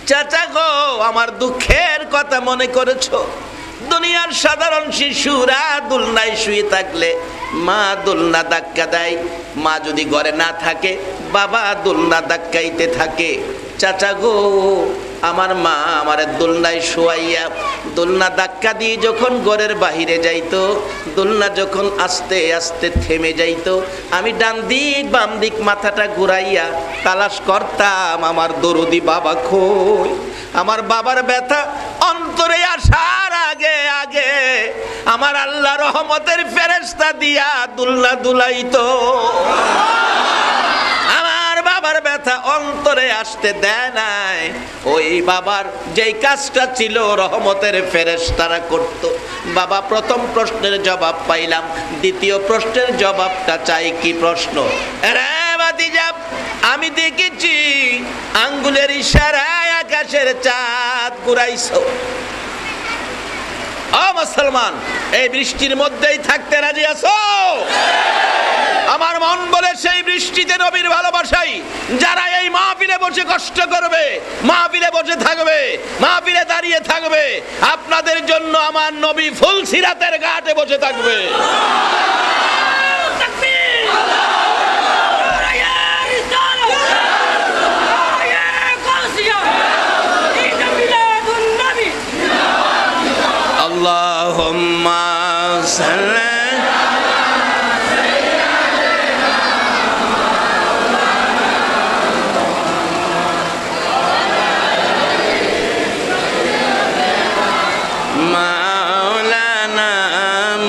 S1: চাচা গো, আমার দুঃখের কথা মনে করেছো? দুনিয়ার সাধারণ শিশুরা দোলনায় শুয়ে থাকলে মা দোলনা ধাক্কা দেয়, মা যদি ঘরে না থাকে বাবা দোলনা ধাক্কাইতে থাকে। চাচা গো, আমার মা আমার দোলনায় শোয়াইয়া দোলনা ধাক্কা দিয়ে যখন ঘরের বাহিরে যাইতো, দোলনা যখন আস্তে আস্তে থেমে যাইতো, আমি ডান দিক বাম দিক মাথাটা ঘুরাইয়া তালাশ করতাম আমার দরদি বাবা কই। আমার বাবার ব্যথা অন্তরে আসার আগে আগে আমার আল্লাহ রহমতের ফেরেশতা দিয়া দোলনা দুলাইতো। আমার বাবার ব্যথা অন্তরে আসতে দেয় নাই। ওই বাবার যেই কাজটা ছিল রহমতের ফেরেশতারা করত। বাবা প্রথম প্রশ্নের জবাব পাইলাম, দ্বিতীয় প্রশ্নের জবাবটা চাই। কি প্রশ্ন? রে ভাতিজা, আমি দেখেছি আঙ্গুলের ইশারায় আকাশের চাঁদ ঘুরাইছো। ও মুসলমান, এই বৃষ্টির মধ্যেই থাকতে রাজি আছো? আমার মন বলে সেই বৃষ্টিতে নবীর ভালোবাসাই যারা এই মাহফিলে বসে কষ্ট করবে, মাহফিলে বসে থাকবে, মাহফিলে দাঁড়িয়ে থাকবে, আপনাদের জন্য আমার নবী ফুলসিরাতের ঘাটে বসে থাকবে। আল্লাহুম্মা সাল্লি মাওলানা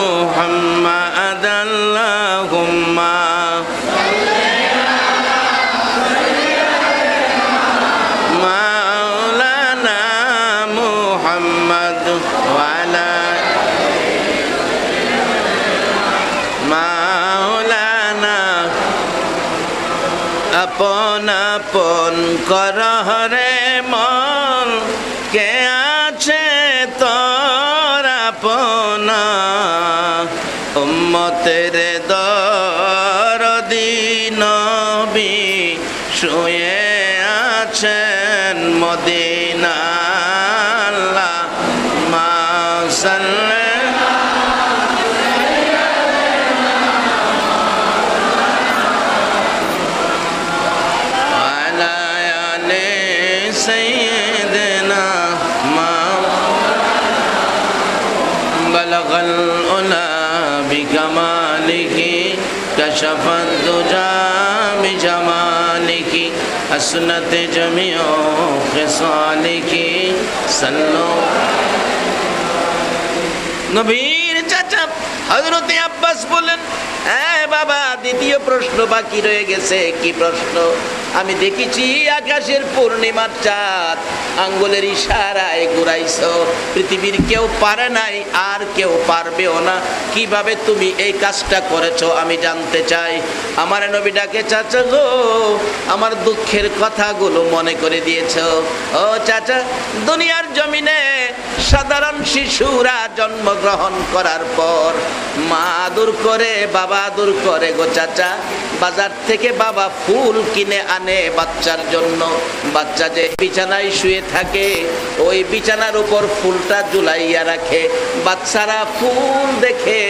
S1: মুহাম্মাদ। আল্লাহুম্মা মাওলানা মুহাম্মাদ ওয়ালা মাওলানা। আপন আপন করহ রে মন, কে আছে তোর আপনা। উম্মতের দরদি নবী শুয়ে আছেন মদিনা। আল্লাহুম্মা সাল্লি আলা আলি সাইয়্যিদিনা بلغ العلا بكماله كشف الدجى بجماله حسنت جميع خصاله صلوا নবীর চাচা হযরত আব্বাস বলেন, হ্যাঁ বাবা, দ্বিতীয় প্রশ্ন বাকি রয়ে গেছে। কি প্রশ্ন? আমি দেখেছি আকাশের পূর্ণিমার চাঁদ আঙ্গুলের ইশারায় ঘুরাইছো, পৃথিবীর কেউ পারে নাই, আর কেউ পারবেও না। কিভাবে তুমি এই কাজটা করেছো আমি জানতে চাই। আমার নবী ডাকে, চাচা গো, আমার দুঃখের কথাগুলো মনে করে দিয়েছো। ও চাচা, দুনিয়ার জমিনে সাধারণ শিশুরা জন্মগ্রহণ করার পর মা আদর করে, বাবা আদর করে গো চাচা। বাজার থেকে বাবা ফুল কিনে আনে বাচ্চার জন্য। বাচ্চা যে বিছানায় শুয়ে থাকে ওই বিছানার উপর ফুলটা ঝুলাইয়া রাখে। বাচ্চারা ফুল দেখে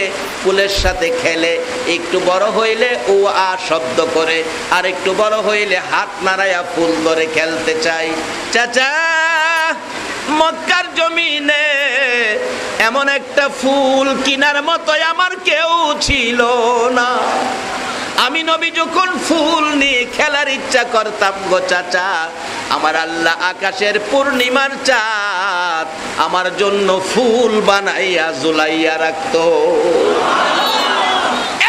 S1: ফুলের সাথে খেলে, একটু বড় হইলে ও আ শব্দ করে, আর একটু বড় হইলে হাত নাড়াইয়া ফুল ধরে খেলতে চায়। চাচা, মক্কার জমিনে এমন একটা ফুল কিনার মতো আমার কেউ ছিল না। আমি নবী যখন ফুল নিয়ে খেলার ইচ্ছা করতাম গো চাচা, আমার আল্লাহ আকাশের পূর্ণিমার চাঁদ আমার জন্য ফুল বানাইয়া ঝুলাইয়া রাখতো।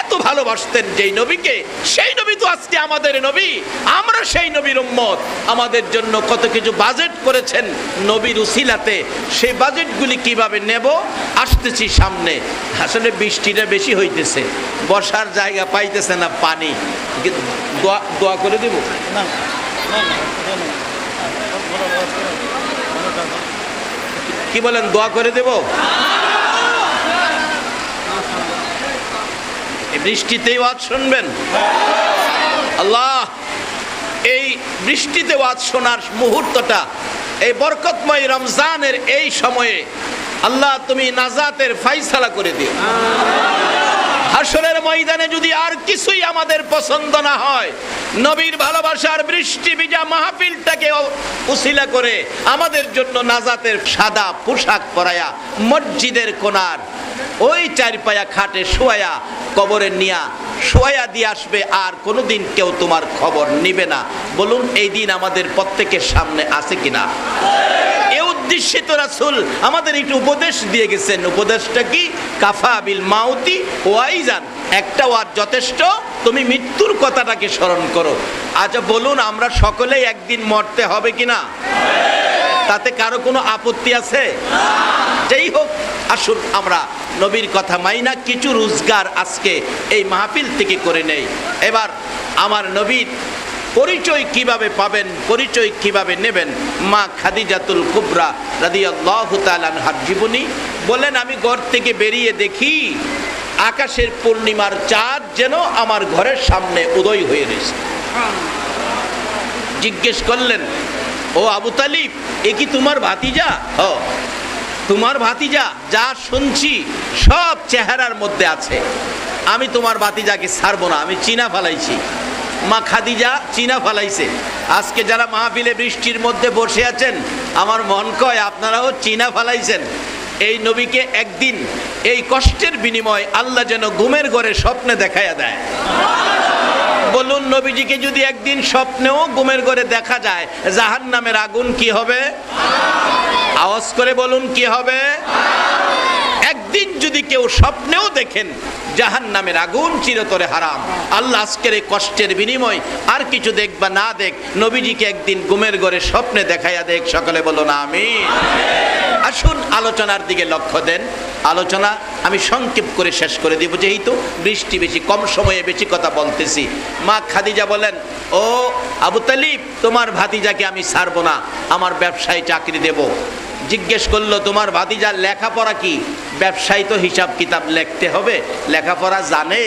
S1: এত ভালোবাসতেন যেই নবীকে, সেই নবী তো আজকে আমাদের নবী, আমরা সেই নবীর উম্মত। আমাদের জন্য কত কিছু বাজেট করেছেন নবীর উসিলাতে, সেই বাজেটগুলি কিভাবে নেব আসতেছি সামনে। আসলে বৃষ্টিটা বেশি হইতেছে, বসার জায়গা পাইতেছে না, পানি। দোয়া করে দেব, কি বলেন? দোয়া করে দেব? বৃষ্টিতেই ওয়াজ শুনবেন? আল্লাহ, এই বৃষ্টিতে ওয়াজ শোনার মুহূর্তটা, এই বরকতময় রমজানের এই সময়ে আল্লাহ তুমি নাজাতের ফায়সালা করে দিও। হাসরের ময়দানে যদি আর কিছুই আমাদের পছন্দ না হয়, নবীর ভালোবাসার বৃষ্টি ভিজা মাহফিলটাকে উসিলা করে আমাদের জন্য নাজাতের সাদা পোশাক পরায়া মসজিদের কোণার ওই চারপায়া খাটে শোয়া কবরে নিয়া শোয়া দিয়ে আসবে, আর কোনোদিন কেউ তোমার খবর নিবে না। বলুন, এই দিন আমাদের প্রত্যেকের সামনে আছে কিনা? এই উদ্দেশ্যে তো রাসূল আমাদের একটু উপদেশ দিয়ে গেছেন। উপদেশটা কি? কাফা বিল মাউতি ওয়াইজান, একটা ওয়াজ যথেষ্ট, তুমি মৃত্যুর কথাটাকে স্মরণ করো। আচ্ছা বলুন, আমরা সকলেই একদিন মরতে হবে কিনা? তাতে কারো কোনো আপত্তি আছে? যাই হোক, আসুন আমরা নবীর কথা মাইনা কিছু রোজগার আজকে এই মাহফিল থেকে করে নেই। এবার আমার নবীর পরিচয় কিভাবে পাবেন, পরিচয় কিভাবে নেবেন? মা খাদিজাতুল কুবরা রাদিয়াল্লাহু তাআলা আনহার জীবনী বলেন, আমি ঘর থেকে বেরিয়ে দেখি আকাশের পূর্ণিমার চাঁদ যেন আমার ঘরের সামনে উদয় হয়ে রয়েছে। জিজ্ঞেস করলেন, ও আবু তালিব, এ কি তোমার ভাতিজা? ও, তোমার ভাতিজা? যা শুনছি সব চেহারার মধ্যে আছে। আমি তোমার ভাতিজাকে ছাড়বো না, আমি চিনা ফেলাইছি। মা খাদিজা চিনা ফেলাইছে। আজকে যারা মাহফিলে বৃষ্টির মধ্যে বসে আছেন, আমার মন কয় আপনারাও চিনা ফেলাইছেন। এই নবীকে একদিন এই কষ্টের বিনিময় আল্লাহ যেন ঘুমের ঘরে স্বপ্নে দেখাইয়া দেয়। বলুন, নবীজিকে যদি একদিন স্বপ্নেও ঘুমের ঘরে দেখা যায়, জাহান্নামের আগুন কি হবে? আওয়াজ করে বলুন, কি হবে? একদিন যদি কেউ স্বপ্নেও দেখেন জাহান্নামের আগুন চিরতরে হারাম। আল্লাহ আজকের এই কষ্টের বিনিময় আর কিছু দেখ বা না দেখ, নবীজিকে একদিন ঘুমের ঘরে স্বপ্নে দেখাইয়া দেখ। সকলে বলুন আমিন। আসুন আলোচনার দিকে লক্ষ্য দেন। আলোচনা আমি সংক্ষেপ করে শেষ করে দিব, যেহেতু বৃষ্টি বেশি, কম সময়ে বেশি কথা বলতেছি। মা খাদিজা বলেন, ও আবু তালিব, তোমার ভাতিজাকে আমি ছাড়বো না, আমার ব্যবসায় চাকরি দেব। জিজ্ঞেস করলো, তোমার ভাতিজার লেখাপড়া কি? ব্যবসায়ী তো হিসাব কিতাব লিখতে হবে, লেখাপড়া জানে?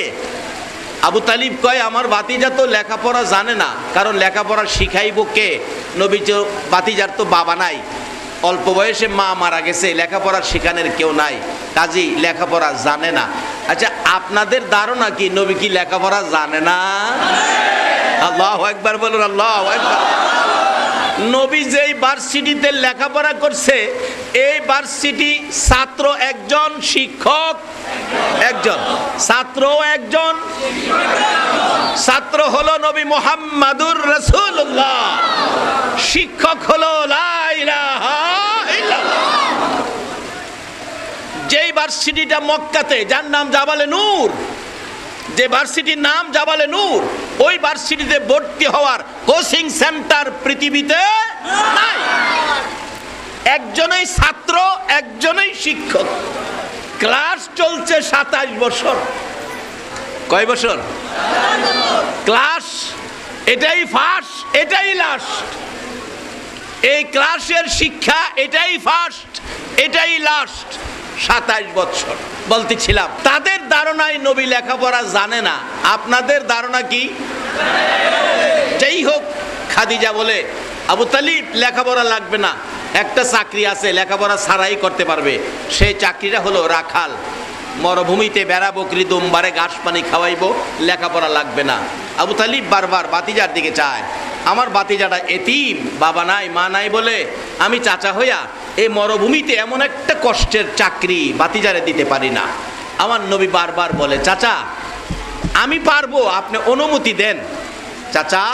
S1: আবু তালিব কয়, আমার ভাতিজা তো লেখাপড়া জানে না, কারণ লেখাপড়া শিখাইব কে? নবী তো, ভাতিজার তো বাবা নাই, অল্প বয়সে মা মারা গেছে, লেখাপড়া শেখানোর কেউ নাই, কাজেই লেখাপড়া জানে না। আচ্ছা, আপনাদের ধারণা কি নবী কি লেখাপড়া জানে না? আল্লাহু আকবার বলুন, আল্লাহু আকবার। নবী যেই ভার্সিটিতে লেখাপড়া করছে, এই ভার্সিটি ছাত্র একজন, শিক্ষক একজন, ছাত্র একজন। ছাত্র হলো নবী মুহাম্মাদুর রাসূলুল্লাহ, শিক্ষক হলো লা ইলাহা ইল্লাল্লাহ। যেই ভার্সিটিটা মক্কাতে, যার নাম জাবালে নূর, যে ভার্সিটির নাম জাবালে নূর, ওই ভার্সিটিতে ভর্তি হওয়ার কোচিং সেন্টার পৃথিবীতে নাই। একজনই ছাত্র, একজনই শিক্ষক। ক্লাস চলছে 27 বছর। কয় বছর? ক্লাস, এটাই ফার্স্ট, এটাই লাস্ট। এই ক্লাসের শিক্ষা এটাই ফার্স্ট, এটাই লাস্ট। 27 বছর। বলতেছিলাম, তাদের ধারণায় নবী লেখাপড়া জানে না, আপনাদের ধারণা কি? যাই হোক, খাদিজা বলে, আবু তালিব, লেখাপড়া লাগবে না, একটা চাকরি আছে লেখাপড়া ছাড়াই করতে পারবে। সেই চাকরিটা হলো রাখাল। মরুভূমিতে বেড়া বকরি দুমবারে ঘাস পানি খাওয়াইবো, লেখাপড়া লাগবে না। আবু তালিব বারবার বাতিজার দিকে চায়। আমার বাতিজাটা এতিম, বাবা নাই মা নাই বলে আমি চাচা হইয়া এই মরুভূমিতে এমন একটা কষ্টের চাকরি বাতিজারে দিতে পারি না। আমার নবী বারবার বলে, চাচা আমি পারবো, আপনি অনুমতি দেন। চাচা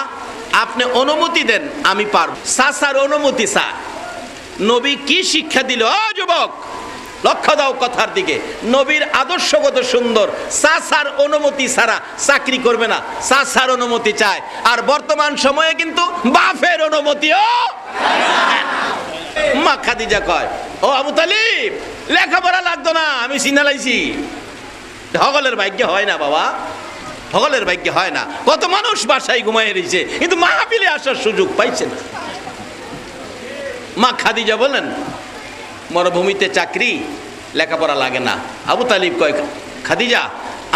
S1: আপনি অনুমতি দেন, আমি পারবো। চাচার অনুমতি চায়। নবী কি শিক্ষা দিল? ও যুবক, লক্ষ্য দাও কথার দিকে। নবীর আদর্শ কত সুন্দর। চাচার অনুমতি ছাড়া চাকরি করবে না, চাচার অনুমতি চায়। আর বর্তমান সময়ে কিন্তু বাপের অনুমতিও। মা খাদিজা কয়, ও আবু তালিব, লেখাপড়া লাগতো না, আমি সিনালাইছি। সকলের ভাগ্যে হয় না বাবা, সকলের ভাগ্যে হয় না। কত মানুষ বাসায় ঘুমায় রয়েছে, কিন্তু মাহফিলে আসার সুযোগ পাইছে না। মা খাদিজা বলেন, মরুভূমিতে চাকরি, লেখাপড়া লাগে না। আবু তালিব কয়, খাদিজা,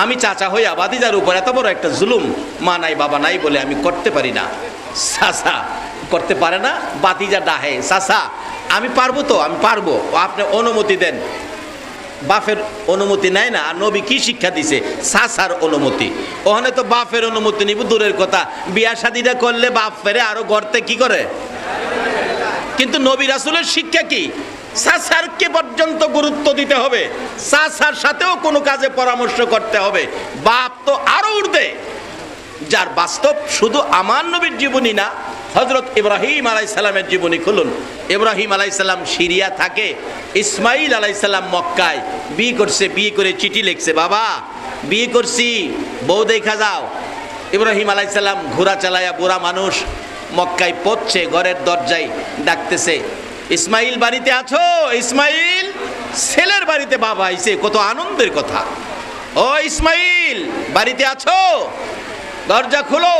S1: আমি চাচা হইয়া ভাতিজার উপর এত বড় একটা জুলুম, মা নাই বাবা নাই বলে আমি করতে পারি না। চাচা করতে পারে না, ভাতিজা ডাহে, চাচা আমি পারবো তো, আমি পারবো, আপনি অনুমতি দেন। বাপের অনুমতি নেয় না। আর নবী কি শিক্ষা দিছে? চাচার অনুমতি। ওখানে তো বাপের অনুমতি নিব দূরের কথা, বিয়া শাদিটা করলে বাপ ফেরে আরো গড়তে কি করে। কিন্তু নবী রাসূলের শিক্ষা কি? চাচারকে পর্যন্ত গুরুত্ব দিতে হবে, চাচার সাথেও কোনো কাজে পরামর্শ করতে হবে। বাপ তো আরো ঊর্ধ্বে। যার বাস্তব শুধু আমার নবীর জীবনী না, হযরত ইব্রাহিম আলাইহিস সালামের জীবনী খুলুন। ইব্রাহিম আলাইহিস সালাম সিরিয়া থাকে, ইসমাইল আলাইহিস সালাম মক্কায়। বিয়ে করছে, বিয়ে করে চিঠি লিখছে, বাবা বিয়ে করছি, বউ দেখা যাও। ইব্রাহিম আলাইহিস সালাম ঘোড়া চালায়া, বুড়া মানুষ, মক্কায় পৌঁছে ঘরের দরজায় ডাকতেছে, ইসমাইল বাড়িতে আছো? ইসমাইল, ছেলের বাড়িতে বাবা আইছে, কত আনন্দের কথা। ও ইসমাইল বাড়িতে আছো? দরজা খোলো।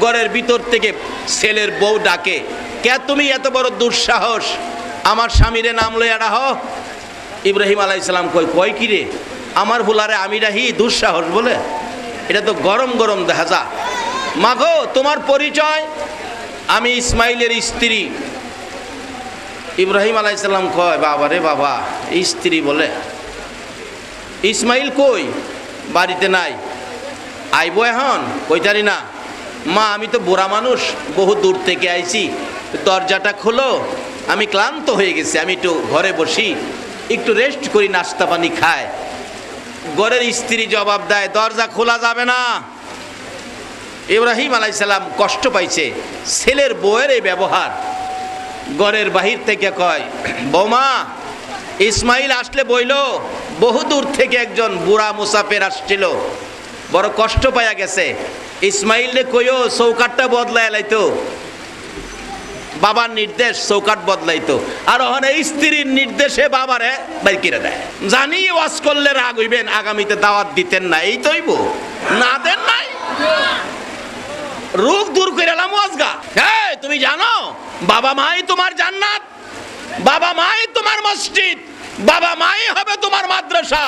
S1: ঘরের ভিতর থেকে ছেলের বউ ডাকে, কে তুমি এত বড় দুঃসাহস আমার স্বামীরে নাম লইয়া ডাহ? ইব্রাহিম আলাইহিস সালাম কয় কি রে, আমার ভুলারে আমি রাহি দুঃসাহস বলে? এটা তো গরম গরম দেখা যা। মাগো তোমার পরিচয়? আমি ইসমাইলের স্ত্রী। ইব্রাহিম আলাইহিস সালাম কয়, বাবা রে বাবা, স্ত্রী বলে? ইসমাইল কই? বাড়িতে নাই। আইবো এখন? কইতারি না। মা আমি তো বুড়া মানুষ, বহু দূর থেকে আইছি, দরজাটা খোলো, আমি ক্লান্ত হয়ে গেছি, আমি একটু ঘরে বসি, একটু রেস্ট করি, নাস্তা পানি খায়। ঘরের স্ত্রী জবাব দেয়, দরজা খোলা যাবে না। ইব্রাহিম আলাইহিস সালাম কষ্ট পাইছে ছেলের বউয়ের এই ব্যবহার। ঘরের বাহির থেকে কয়, বৌমা ইসমাইল আসলে বইল, বহু দূর থেকে একজন বুড়া মুসাফির আসছিল, বড় কষ্ট পাইয়া গেছে। ইসমাইলে কইও চৌকাটটা বদলাই লাইতো। বাবার নির্দেশ, চৌকাট বদলাইতো। আর ওখানে স্ত্রীর নির্দেশে বাবারে বাইর করে দেয়। জানি ওয়াজ করলে রাগ হইবেন, আগামীতে দাওয়াত দিতেন না, এই তৈব না দেন নাই, রোগ দূর করে এলাম ওয়াজগা। হ্যাঁ তুমি জানো বাবা মাই তোমার জান্নাত, বাবা মাই তোমার মসজিদ, বাবা মাই হবে তোমার মাদ্রাসা,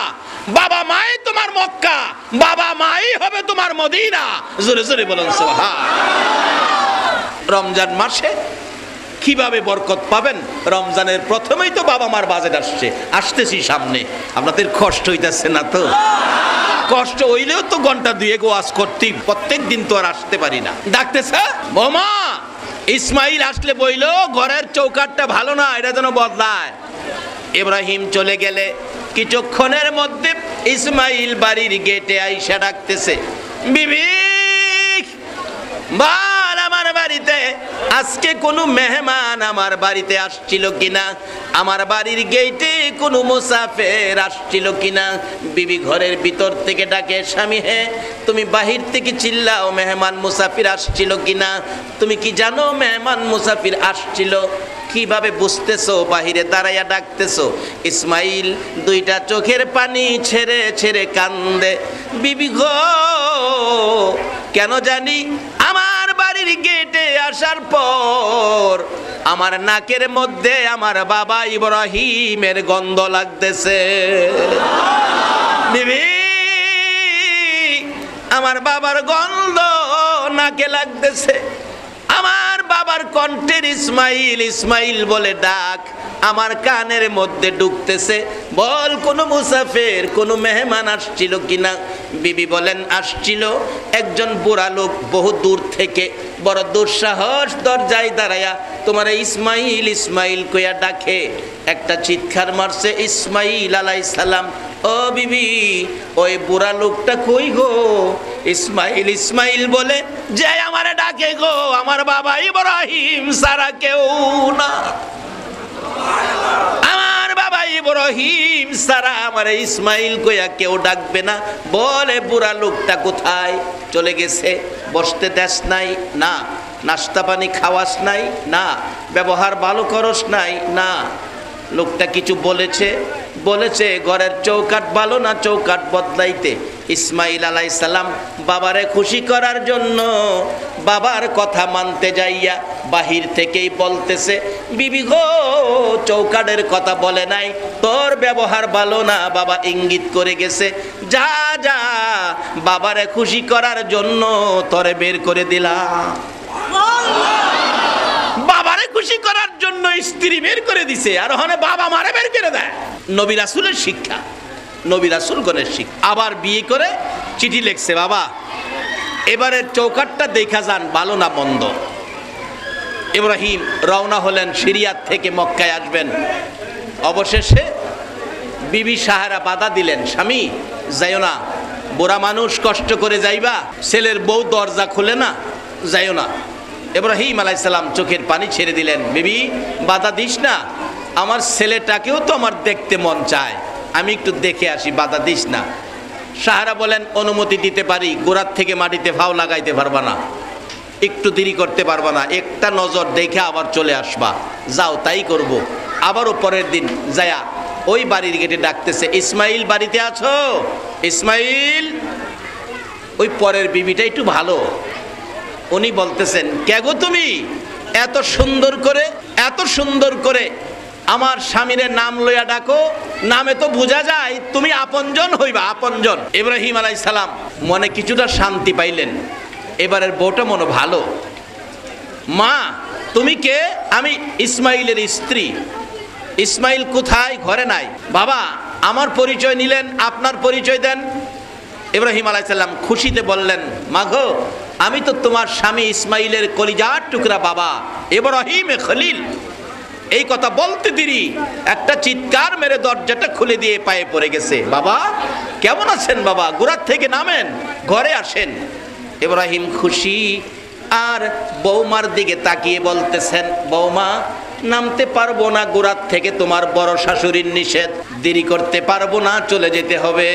S1: বাবা মাই তোমার মক্কা, বাবা মাই হবে তোমার মদিনা। জোরে জোরে বলুন সুবহান। রমজান মাসে কিভাবে বরকত পাবেন? রমজানের প্রথমেই তো বাবা মার বাজেট আসছে, আসতেছি সামনে। আপনাদের কষ্ট হইতেছে না তো? কষ্ট হইলেও তো ঘন্টা দুয়েক ওয়াজ করতেই, প্রত্যেক দিন তো আর আসতে পারি না। ডাকতেছে, বোমা ইসমাইল আসলে বইলো ঘরের চৌকাটটা ভালো না, এটা যেন বদলায়। ইব্রাহিম চলে গেলে কিছুক্ষণের মধ্যে ইসমাইল বাড়ির গেটে আইসা ডাকতেছে, বিবি বার আমার বাড়িতে আজকে কোনো মেহমান আমার বাড়িতে আসছিল কিনা, আমার বাড়ির গেটে কোনো মুসাফির আসছিল কিনা। বিবি ঘরের ভিতর থেকে ডাকে, স্বামী হে তুমি বাহির থেকে চিল্লাও মেহমান মুসাফির আসছিল কিনা। তুমি কি জানো মেহমান মুসাফির আসছিল? কিভাবে বুঝতেছো? বাহিরে দাঁড়াইয়া ডাকতেছো। ইসমাইল দুইটা চোখের পানি ছেড়ে ছেড়ে কান্দে, বিবি গো কেন জানি আমার বাড়ির গেটে আসার পর আমার নাকের মধ্যে আমার বাবা ইব্রাহিমের গন্ধ লাগতেছে। বিবি আমার বাবার গন্ধ নাকে লাগতেছে, আমার বাবার কণ্ঠের ইসমাইল ইসমাইল বলে ডাক আমার কানের মধ্যে ঢুকতেছে। বল কোন মুসাফির, কোন মেহমান আসছিল কিনা? বিবি বলেন আসছিল একজন বুড়া লোক, বহু দূর থেকে বড় দুঃসাহস, দরজায় দাঁড়ায়া তোমার ইসমাইল ইসমাইল কইয়া ডাকে। একটা চিৎকার মারছে ইসমাইল আলাইহিস সালাম, ও বিবি ওই বুড়া লোকটা কই গো? ইসমাইল ইসমাইল বলে যে আমারে ডাকে গো, আমার বাবা ইব্রাহিম ছাড়া কেউ না, আমার বাবা ইব্রাহিম ছাড়া আমার ইসমাইল কইয়া কেউ ডাকবে না। বলে বুড়া লোকটা কোথায়? চলে গেছে। বসতে দেশ নাই? না। নাস্তা পানি খাওয়াস নাই? না। ব্যবহার ভালো করস নাই? না। লোকটা কিছু বলেছে? বলেছে ঘরের চৌকাট ভালো না, চৌকাট বদলাইতে। ইসমাইল আলাইহিস সালাম বাবারে খুশি করার জন্য বাবার কথা মানতে যাইয়া বাহির থেকেই বলতেছে, বিবি গো চৌকাটের কথা বলে নাই, তোর ব্যবহার ভালো না, বাবা ইঙ্গিত করে গেছে, যা যা বাবারে খুশি করার জন্য তোরে বের করে দিলাম। বাবারে খুশি করার জন্য স্ত্রী বের করে দিছে, আর ওখানে বাবা মারে বের করে দেয়। নবী রাসূলের শিক্ষা, নবী রাসূলগণের শিক্ষা। আবার বিয়ে করে চিঠি লিখছে, বাবা এবারে চৌকাটটা দেখা যান ভালো না মন্দ। ইব্রাহিম রওনা হলেন, সিরিয়ার থেকে মক্কায় আসবেন। অবশেষে বিবি সাহারা বাধা দিলেন, স্বামী যাইও না, বুড়া মানুষ কষ্ট করে যাইবা, ছেলের বউ দরজা খুলে না, যাইও না। ইব্রাহিম আলাইহিস সালাম চোখের পানি ছেড়ে দিলেন, বিবি বাধা দিস না, আমার ছেলেটাকেও তো আমার দেখতে মন চায়, আমি একটু দেখে আসি, বাধা দিস না। সাহারা বলেন, অনুমতি দিতে পারি, গোড়ার থেকে মাটিতে ফাও লাগাইতে পারবা না, একটু দেরি করতে পারবা না, একটা নজর দেখে আবার চলে আসবা। যাও, তাই করব। আবারও পরের দিন যায়া ওই বাড়ির গেটে ডাকতেছে, ইসমাইল বাড়িতে আছো? ইসমাইল। ওই পরের বিবিটা একটু ভালো, উনি বলতেছেন, কে গো তুমি এত সুন্দর করে, এত সুন্দর করে আমার স্বামীর নাম লইয়া ডাকো, নামে তো বোঝা যায় তুমি আপনজন হইবা, আপনজন। ইব্রাহিম আলাইহিস সালাম মনে কিছুটা শান্তি পাইলেন, এবারের বউটা মনে ভালো। মা তুমি কে? আমি ইসমাইলের স্ত্রী। ইসমাইল কোথায়? ঘরে নাই। বাবা আমার পরিচয় নিলেন, আপনার পরিচয় দেন। ইব্রাহিম আলাইহিস সালাম খুশিতে বললেন, মা গো আমি তো তোমার স্বামী ইসমাইলের কলিজার টুকরা বাবা ইব্রাহিম খলিল। এই কথা বলতে দেরি একটা চিৎকার মেরে দরজাটা খুলে দিয়ে পায়ে পড়ে গেছে, বাবা কেমন আছেন? বাবা গোড়ার থেকে নামেন, ঘরে আসেন। ইব্রাহিম খুশি, আর বৌমার দিকে তাকিয়ে বলতেছেন, বৌমা নামতে পারবো না, গোড়ার থেকে তোমার বড় শাশুড়ির নিষেধ, দেরি করতে পারবো না, চলে যেতে হবে।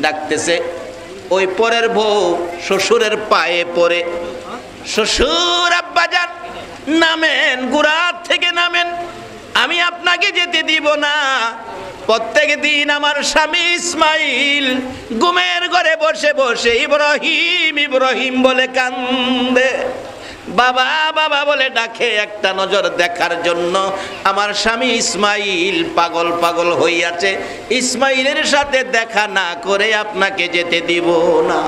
S1: ডাকতেছে, ওই পরের বউ শ্বশুরের পায়ে পড়ে, শ্বশুর আব্বাজান নামেন, গোড়ার থেকে নামেন, আমি আপনাকে যেতে দিব না। প্রত্যেক দিন আমার স্বামী ইসমাইল ঘুমের ঘরে বসে বসে ইব্রাহিম ইব্রাহিম বলে কান্দে, বাবা বাবা বলে ডাকে, একটা নজর দেখার জন্য আমার স্বামী ইসমাইল পাগল পাগল হইয়াছে, ইসমাইলের সাথে দেখা না করে আপনাকে যেতে দিব না।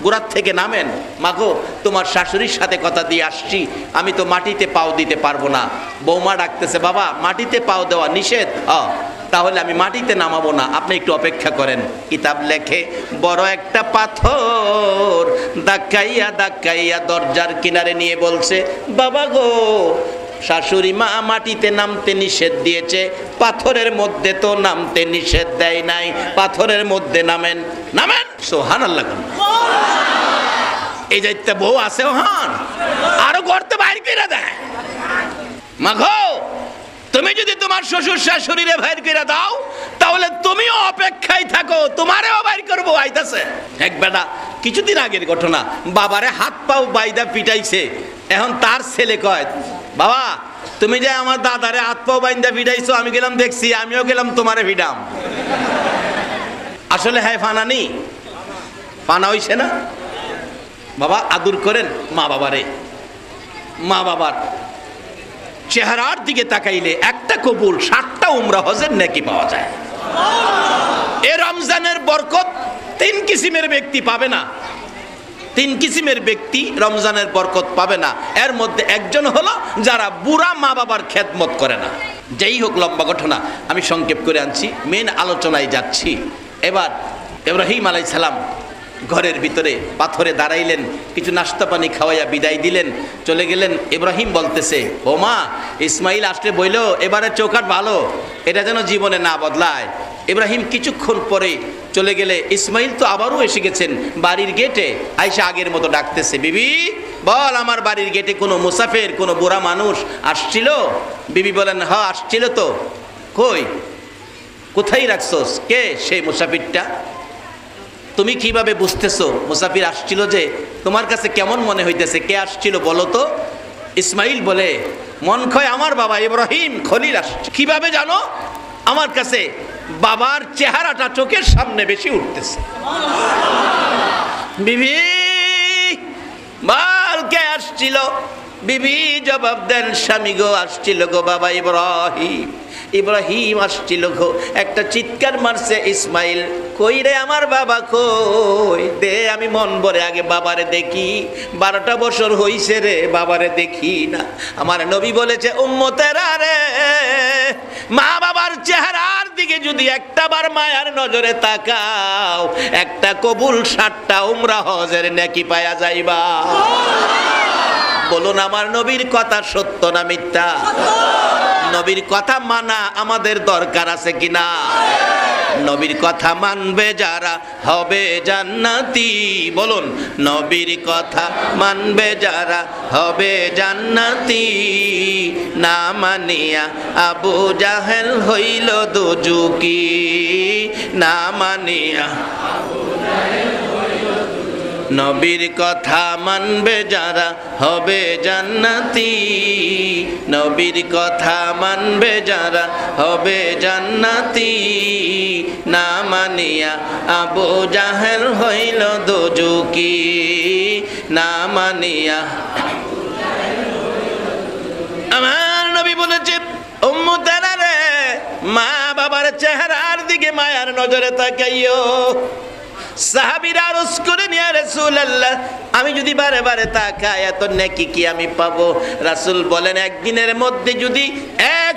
S1: গোড়ার থেকে নামেন। মাগো তোমার শাশুড়ির সাথে কথা দিয়ে আসছি, আমি তো মাটিতে পাও দিতে পারবো না। বৌমা ডাকতেছে, বাবা মাটিতে পাও দেওয়া নিষেধ? তাহলে আমি মাটিতে নামাবো না, আপনি একটু অপেক্ষা করেন। কিতাব লেখে, বড় একটা পাথর ধাক্কাইয়া ধাক্কাইয়া দরজার কিনারে নিয়ে বলছে, বাবা গো শাশুড়ি মা মাটিতে নামতে নিষেধ দিয়েছে, পাথরের মধ্যে তো নামতে নিষেধ দেয় নাই, পাথরের মধ্যে নামেন, নামেন। সুবহানাল্লাহ। এই যাইতে বউ আছে, হান আরো করতে বাইর করে দেয়। মাগো তুমি যদি তোমার শ্বশুর শাশুড়িরে বাইর করে দাও, তাহলে তুমিও অপেক্ষায় থাকো, তোমারেও বাইর করবো, আইতাছে। এক বেটা কিছুদিন আগের ঘটনা, বাবারে হাত পাও বাইদা পিটাইছে, এখন তার ছেলে কয়, বাবা তুমি যে আমার দাদারে হাত পাও বাইদা পিটাইছো, আমি গেলাম দেখছি, আমিও গেলাম তোমারে পিটাম। আসলে হ্যাঁ ফানানি, ফানা হইছে না? বাবা আদর করেন মা বাবারে। মা বাবার চেহারার দিকে তাকাইলে একটা কবুল 60টা উমরা হজের নেকি পাওয়া যায়। এ রমজানের বরকত 3 কিসিমের ব্যক্তি পাবে না, 3 কিসিমের ব্যক্তি রমজানের বরকত পাবে না। এর মধ্যে একজন হলো যারা বুড়া মা বাবার খেদমত করে না। যেই হোক, লম্বা ঘটনা আমি সংক্ষেপ করে আনছি, মেন আলোচনায় যাচ্ছি। এবার ইব্রাহিম আলাইহিস সালাম ঘরের ভিতরে পাথরে দাঁড়াইলেন, কিছু নাস্তা পানি খাওয়াইয়া বিদায় দিলেন, চলে গেলেন। ইব্রাহিম বলতেছে, ও মা, ইসমাইল আসলে বইল এবারে চৌকাঠ ভালো, এটা যেন জীবনে না বদলায়। ইব্রাহিম কিছুক্ষণ পরে চলে গেলে ইসমাইল তো আবারও এসে গেছেন বাড়ির গেটে। আয়সা আগের মতো ডাকতেছে, বিবি বল, আমার বাড়ির গেটে কোনো মুসাফির, কোনো বুড়া মানুষ আসছিল? বিবি বলেন, হ্যাঁ আসছিল তো। কই, কোথায় রাখছস? কে সেই মুসাফিরটা? তুমি কিভাবে বুঝতেছো মুসাফির আসছিল? যে তোমার কাছে কেমন মনে হইতেছে, কে আসছিল বলো তো? ইসমাইল বলে, মন খয় আমার বাবা ইব্রাহিম খলিল আসছে। কিভাবে জানো? আমার কাছে বাবার চেহারাটা চোখের সামনে বেশি উঠতেছে। বিবি বল, কে আসছিল? বিবি জবাব দেন, স্বামী গো আসছিল গো বাবা ইব্রাহিম। ইব্রাহিম আসছিল গো। একটা চিৎকার মারছে ইসমাইল, কই রে আমার বাবা কই? দে আমি মন ভরে আগে বাবারে দেখি, 12টা বছর হইছে রে বাবারে দেখি না। আমার নবী বলেছে, উম্মতেরা রে, মা বাবার চেহারার দিকে যদি একটাবার মায়ার নজরে তাকাও, একটা কবুল 60টা উমরা হজের নেকি পায়া যাইবা। বলুন আমার নবীর কথা সত্য না মিথ্যা? নবীর কথা মানা আমাদের দরকার আছে কিনা? নবীর কথা মানবে যারা হবে জান্নাতি। বলুন, নবীর কথা মানবে যারা হবে জান্নাতি। না মানিয়া আবু জাহেল হইল দোজকি, না মানিয়া নবীর কথা মানবে যারা হবে জান্নাতি। নবীর কথা মানবে যারা হবে জান্নাতি। না মানিয়া আবু জাহেল হইল দোজকি, না মানিয়া। আমার নবী বলেছে, উম্মতেরা রে, মা বাবার চেহারার দিকে মায়ার নজরে তাকাইও। সাহাবীরা আরজ করে নিয়ে, রাসূলুল্লাহ আমি যদি বারে বারে তাকাই এত নেকি কি আমি পাবো? রাসূল বলেন, একদিনের মধ্যে যদি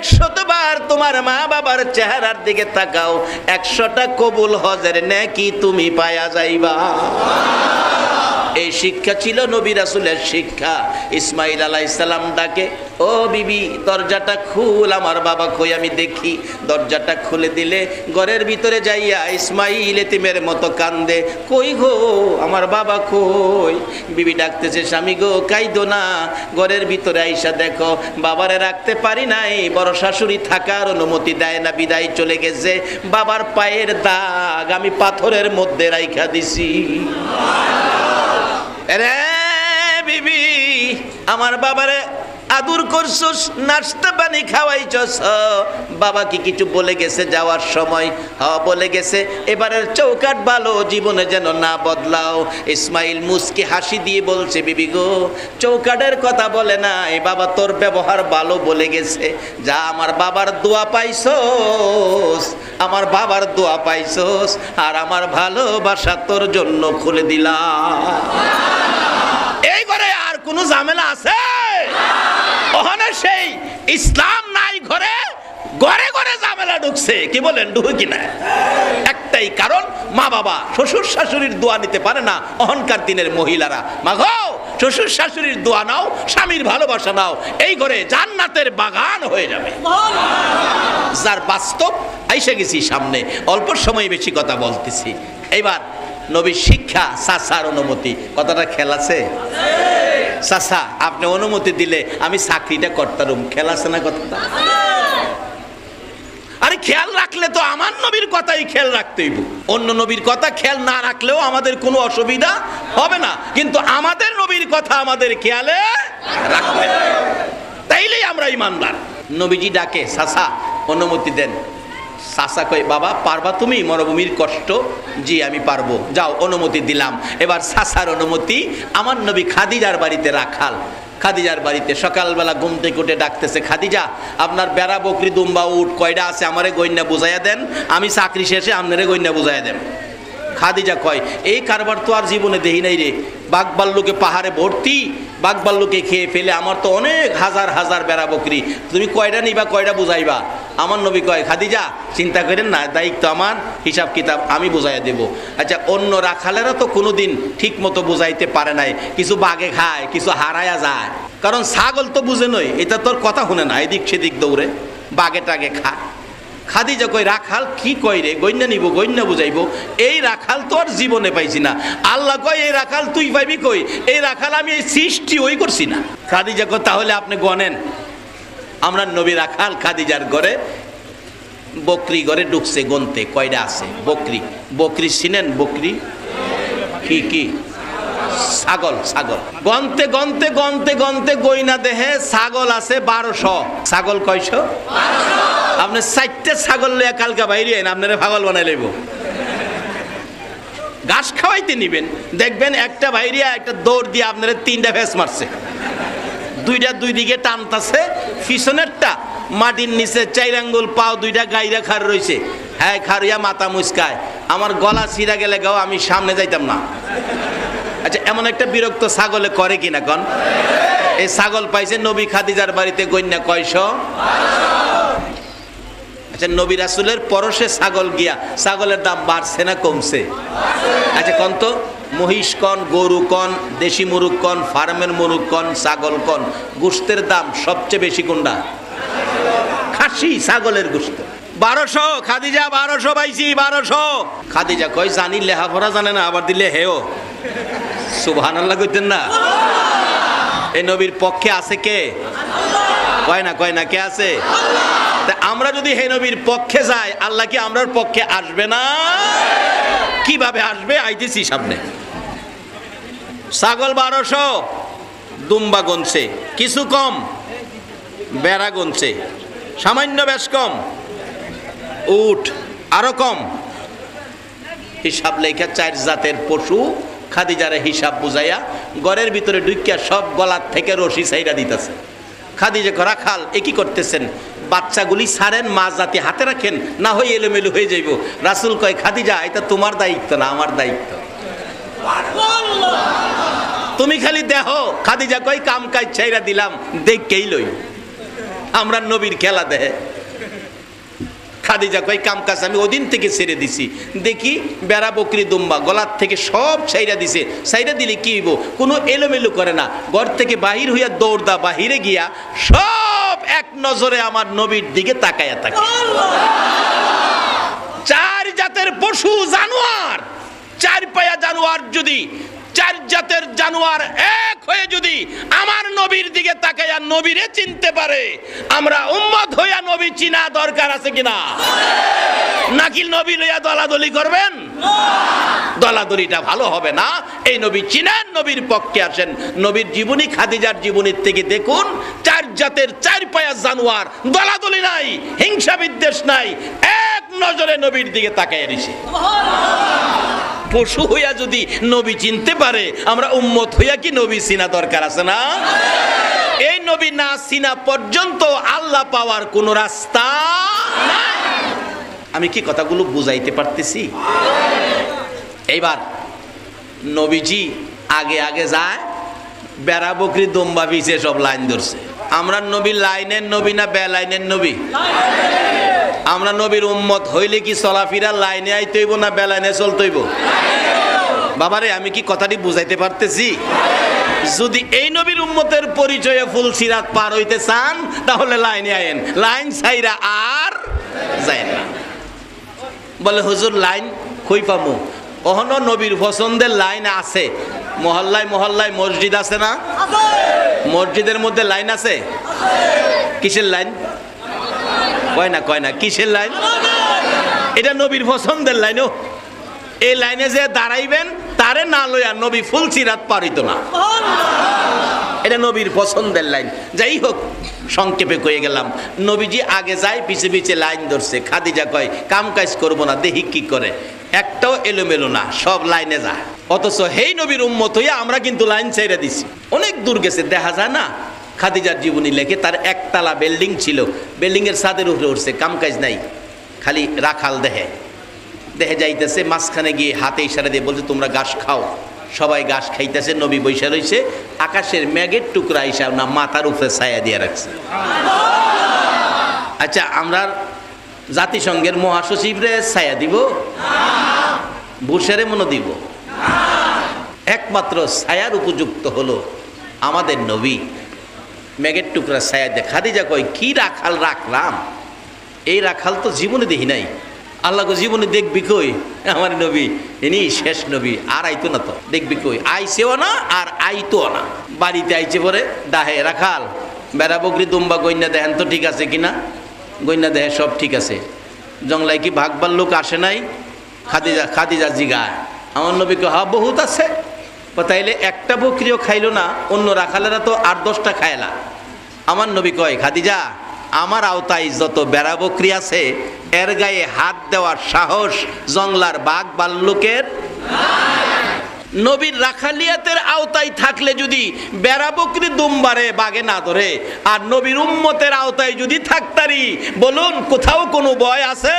S1: 100 বার তোমার মা বাবার চেহারার দিকে তাকাও, 100টা কবুল হজের নেকি তুমি পায়া যাইবা। এই শিক্ষা ছিল নবী রাসূলের শিক্ষা। ইসমাইল আলাইহিস সালাম ডাকে, ও বিবি দরজাটা খুল, আমার বাবা কই আমি দেখি। দরজাটা খুলে দিলে ঘরের ভিতরে যাইয়া ইসমাইল এতিমের মতো কান্দে, কই গো আমার বাবা কই? বিবি ডাকতেছে, স্বামী গো কাইদো না, ঘরের ভিতরে আইসা দেখো বাবারে রাখতে পারি নাই, বড় শাশুড়ি থাকার অনুমতি দেয় না, বিদায় চলে গেছে। বাবার পায়ের দাগ আমি পাথরের মধ্যে রাইখা দিছি। রে বিবি, আমার বাবারে আদর করছস, নাস্তা পানি খাওয়াইছস, বাবা কি কিছু বলে গেছে যাওয়ার সময়? হ্যাঁ বলে গেছে, এবারের চৌকাঠ ভালো, জীবনে যেন না বদলাও। ইসমাইল মুস্কি হাসি দিয়ে বলছে, বিবি গো চৌকাঠের কথা বলে নাই, বাবা তোর ব্যবহার ভালো বলে গেছে। যা আমার বাবার দোয়া পাইছস, আমার বাবার দোয়া পাইছস, আর আমার ভালোবাসা তোর জন্য খুলে দিলাম। এই ঘরে আর কোনো ঝামেলা আছে? ওখানে সেই ইসলাম নাই ঘরে, ঘরে ঘরে ঝামেলা ঢুকছে। কি বলেন, ঢুকে কিনা? একটাই কারণ, মা বাবা শ্বশুর শাশুড়ির দোয়া নিতে পারে না। অহংকার দিনের মহিলারা, মা গো শ্বশুর শাশুড়ির দোয়া নাও, স্বামীর ভালোবাসা নাও, এই ঘরে জান্নাতের বাগান হয়ে যাবে। যার বাস্তব আইসা গেছি সামনে, অল্প সময় বেশি কথা বলতেছি। এইবার নবীর শিক্ষা, চাচার অনুমতি, কথাটা খেয়াল আছে? চাচা আপনি অনুমতি দিলে আমি চাকরিটা করতাম, খেয়াল আছে না কথাটা? আরে খেয়াল রাখলে তো আমার নবীর কথাই খেয়াল রাখতেই, অন্য নবীর কথা খেয়াল না রাখলেও আমাদের কোনো অসুবিধা হবে না, কিন্তু আমাদের নবীর কথা আমাদের খেয়ালে রাখবে, তাইলেই আমরা ইমানদার। নবীজি ডাকে, চাচা অনুমতি দেন। চাচা কই, বাবা পারবা তুমি মরুভূমির কষ্ট? জি আমি পারবো, যাও অনুমতি দিলাম। এবার চাচার অনুমতি। আমার নবী খাদিজার বাড়িতে রাখাল, খাদিজার বাড়িতে সকালবেলা ঘুম থেকে উঠে ডাকতেছে, খাদিজা আপনার বেড়া বকরি দুম্বা উট কয়টা আছে আমারে গইন্যা বুঝাইয়া দেন, আমি চাকরি শেষে আপনারে গইন্যা বুঝাইয়া দেন। খাদিজা কয় এই কারবার তো আর জীবনে দেখি নাই রে, বাঘবাল্লুকে পাহাড়ে ভর্তি, বাঘবাল্লুকে খেয়ে ফেলে আমার তো অনেক হাজার হাজার বেড়া বকরি, তুমি কয়টা নিবা কয়টা বুঝাইবা? আমার নবী কয় খাদিজা চিন্তা করেন না, দায়িত্ব আমার, হিসাব কিতাব আমি বুঝাইয়া দেব। আচ্ছা অন্য রাখালেরা তো কোনোদিন ঠিক মতো বুঝাইতে পারে নাই, কিছু বাঘে খায়, কিছু হারায়া যায়, কারণ ছাগল তো বুঝে নয়, এটা তোর কথা শুনে না, এদিক সেদিক দৌড়ে বাঘে টাগে খায়। খাদিজা কই রাখাল কি কয় রে, গইন্যা নিব গইন্যা বুঝাইব, এই রাখাল তো আর জীবনে পাইছি না। আল্লাহ কয় এই রাখাল তুই পাইবি কই, এই রাখাল আমি এই সৃষ্টি ওই করছি না। খাদিজা কয় তাহলে আপনি গনেন। আমরা নবী রাখাল খাদিজার ঘরে বকরি ঘরে ঢুকছে, গনতে কয়টা আছে বকরি। বকরি চিনেন? বকরি কি কি? ছাগল। ছাগল গনতে গনতে গনতে গনতে গইনা দেহে ছাগল আছে 1200। ছাগল কয়শো? আপনি 4টে ছাগল লইয়া কালকা বাইরে আপনারা পাগল বানাই লইব। ঘাস খাওয়াইতে নিবেন, দেখবেন একটা বাইরিয়া একটা দৌড় দিয়ে আপনারা 3টা ফেস মারছে, 2টা 2 দিকে টানতাছে, পিছনেরটা মাটির নিচে 4 আঙ্গুল পাও 2টা গাইরা খার রইছে, হ্যাঁ খারিয়া মাথা মুচকায়, আমার গলা ছিঁড়া গেলে গাও আমি সামনে যাইতাম না। আচ্ছা এমন একটা বিরক্ত ছাগলে করে কিনা কন? এই ছাগল পাইছে নবী খাদিজার বাড়িতে, গন্যা কয়শো? আচ্ছা নবী রাসূলের পরশে ছাগল গিয়া ছাগলের দাম বাড়ছে না কমছে? আচ্ছা কন তো, মহিষ কন, গরু কন, দেশি মুরগ কন, ফার্মের মুরগ কন, ছাগল কন, গোশতের দাম সবচেয়ে বেশি কোনটা? খাসি ছাগলের গোশত। 1200 খাদিজা 1200 পাইছি 1200। খাদিজা কই জানি লেখাপড়া জানে না, আবার দিলে হেও সুবহানাল্লাহ কইতেন না? এই নবীর পক্ষে আছে কে? কয় না কে আছে? আমরা যদি হে নবীর পক্ষে যাই, আল্লাহ কি আমরার পক্ষে আসবে না? কিভাবে আসবে? আইতেছি সামনে। ছাগল 1200, দুম্বা গনছে কিছু কম, বেড়া গনছে সামান্য বেশ কম, উট আরো কম। হিসাব লেখা 4 জাতের পশু খাদিজারে হিসাব বুঝাইয়া ঘরের ভিতরে ঢুকিয়া সব গলার থেকে রশি ছাইরা দিতেছে। খাদিজা রাখাল এ কি করতেছেন? বাচ্চাগুলি ছাড়েন, মা জাতি হাতে রাখেন, না হয় এলোমেলো হয়ে যাইব। রাসূল কয় খাদিজা এটা তোমার দায়িত্ব না, আমার দায়িত্ব, তুমি খালি দেহ। খাদিজা কয় কাম কাজ ছাইরা দিলাম, দেখকেই লই। আমরা নবীর খেলা দেহে। খাদিজা কয় কাম কাজ আমি ওদিন থেকে ছেড়ে দিছি, দেখি বেড়া বকরি দুম্বা গলার থেকে সব ছাইরা দিছে। ছাইরা দিলে কি হইব? কোনো এলোমেলো করে না, ঘর থেকে বাহির হইয়া দৌড়দা বাহিরে গিয়া সব এক নজরে আমার নবীর দিকে তাকায়া থাকে। 4 জাতের পশু জানোয়ার, 4 পায়া জানোয়ার যদি 4 জাতের জানোয়ার এক হয়ে যদি আমার নবীর দিকে তাকায়া নবীরে চিনতে পারে, আমরা উম্মত হইয়া নবী চিনা দরকার আছে কিনা? নাকি নবী লইয়া দলাদলি করবেন? দলাদলিটা ভালো হবে না। এই নবী চিনেন, নবীর পক্ষে আসেন। নবীর জীবনী খাদিজার জীবনীর থেকে দেখুন, 4 জাতের 4 পায়া জানোয়ার, দলাদলি নাই, হিংসা বিদ্বেষ নাই, এক নজরে নবীর দিকে তাকায়া দিছে। পশু হইয়া যদি নবী চিনতে পারে, আমরা উম্মত হইয়া কি নবী চিনা দরকার আছে না? এই নবী না চিনা পর্যন্ত আল্লাহ পাওয়ার কোন রাস্তা নাই। আমি কি কথাগুলো বুঝাইতে পারতেছি? এইবার নবীজি আগে আগে যায়, বেড়া বকরি দম্বা পিছে সব লাইন ধরছে। আমরা নবী লাইনের নবী না বে লাইনের নবী? আমরা নবীর উম্মত হইলে কি চলাফেরা লাইনে আইতে হইব না বে লাইনে চলতে হইব? বাবারে আমি কি কথাটি বুঝাইতে পারতেছি? যদি এই নবীর উম্মতের পরিচয়ে ফুল সিরাত পার হইতে চান, তাহলে লাইনে আইন, লাইন ছাইরা আর যায় না। বলে হুজুর লাইন কই পামু? ওহনো নবীর পছন্দের লাইন আছে। মহল্লায় মহল্লায় মসজিদ আছে না? মসজিদের মধ্যে লাইন আছে। কিসের লাইন? কয় না কিসের লাইন? এটা নবীর পছন্দের লাইন। এই লাইনে যে দাঁড়াইবেন, তারে না লইয়া নবী ফুল সিরাত পার হইতো না। এটা নবীর পছন্দের লাইন। যাই হোক, সংক্ষেপে কয়ে গেলাম, নবীজি আগে যায়, পিছে পিছে লাইন ধরছে। খাদিজা কয় কাম কাজ করবো না, দেখি কি করে। একটাও এলোমেলো না, সব লাইনে যায়। অথচ হেই নবীর উম্মত হইয়া আমরা কিন্তু লাইন ছেড়ে দিছি। অনেক দূর গেছে, দেখা যায় না। খাদিজার জীবনী লেখে, তার একতলা বিল্ডিং ছিল, বিল্ডিং এর ছাদের উপরে উঠছে, কাম কাজ নাই, খালি রাখাল দেহে। দেখে যাইতেছে, মাঝখানে গিয়ে হাতে ইশারা দিয়ে বলছে তোমরা ঘাস খাও। সবাই ঘাস খাইতেছে, নবী বৈশা রয়েছে, আকাশের মেঘের টুকরা হিসাব না মাথার উপরে ছায়া দিয়ে রাখছে। আচ্ছা, আমরা জাতিসংঘের মহাসচিবরে ছায়া দিব? বুশেরে মনে দিব? একমাত্র ছায়ার উপযুক্ত হলো আমাদের নবী। মেঘের টুকরা ছায়া দিয়ে খাদিজা কয় কি রাখাল রাখলাম, এই রাখাল তো জীবনে দেখি নাই। আল্লাহকে জীবনে দেখবি কই? আমার নবী ইনি শেষ নবী, আর আইতো না তো, দেখবি কই? আইছেও না আর আইতো না। বাড়িতে আইছে পরে দাহে রাখাল বেড়া বকরি দুম্বা গইনা দেখেন তো ঠিক আছে কিনা। গইনা দেহে সব ঠিক আছে। জংলায় কি ভাগবার লোক আসে নাই? খাদিজা জিগায়। আমার নবীকে হা বহুত আছে। তাইলে একটা বকরিও খাইলো না, অন্য রাখালেরা তো 8-10টা খায়লা। আমার নবী কয় খাদিজা, আমার আওতায় যত বেড়া বকরি আছে এর গায়ে হাত দেওয়ার সাহস জংলার বাঘ ভাল্লুকের। নবীর রাখালিয়াতের আওতায় থাকলে যদি বেড়া বকরি দুম্বারে বাগে না ধরে, আর নবীর উম্মতের আওতায় যদি থাকতারি, বলুন কোথাও কোনো ভয় আছে?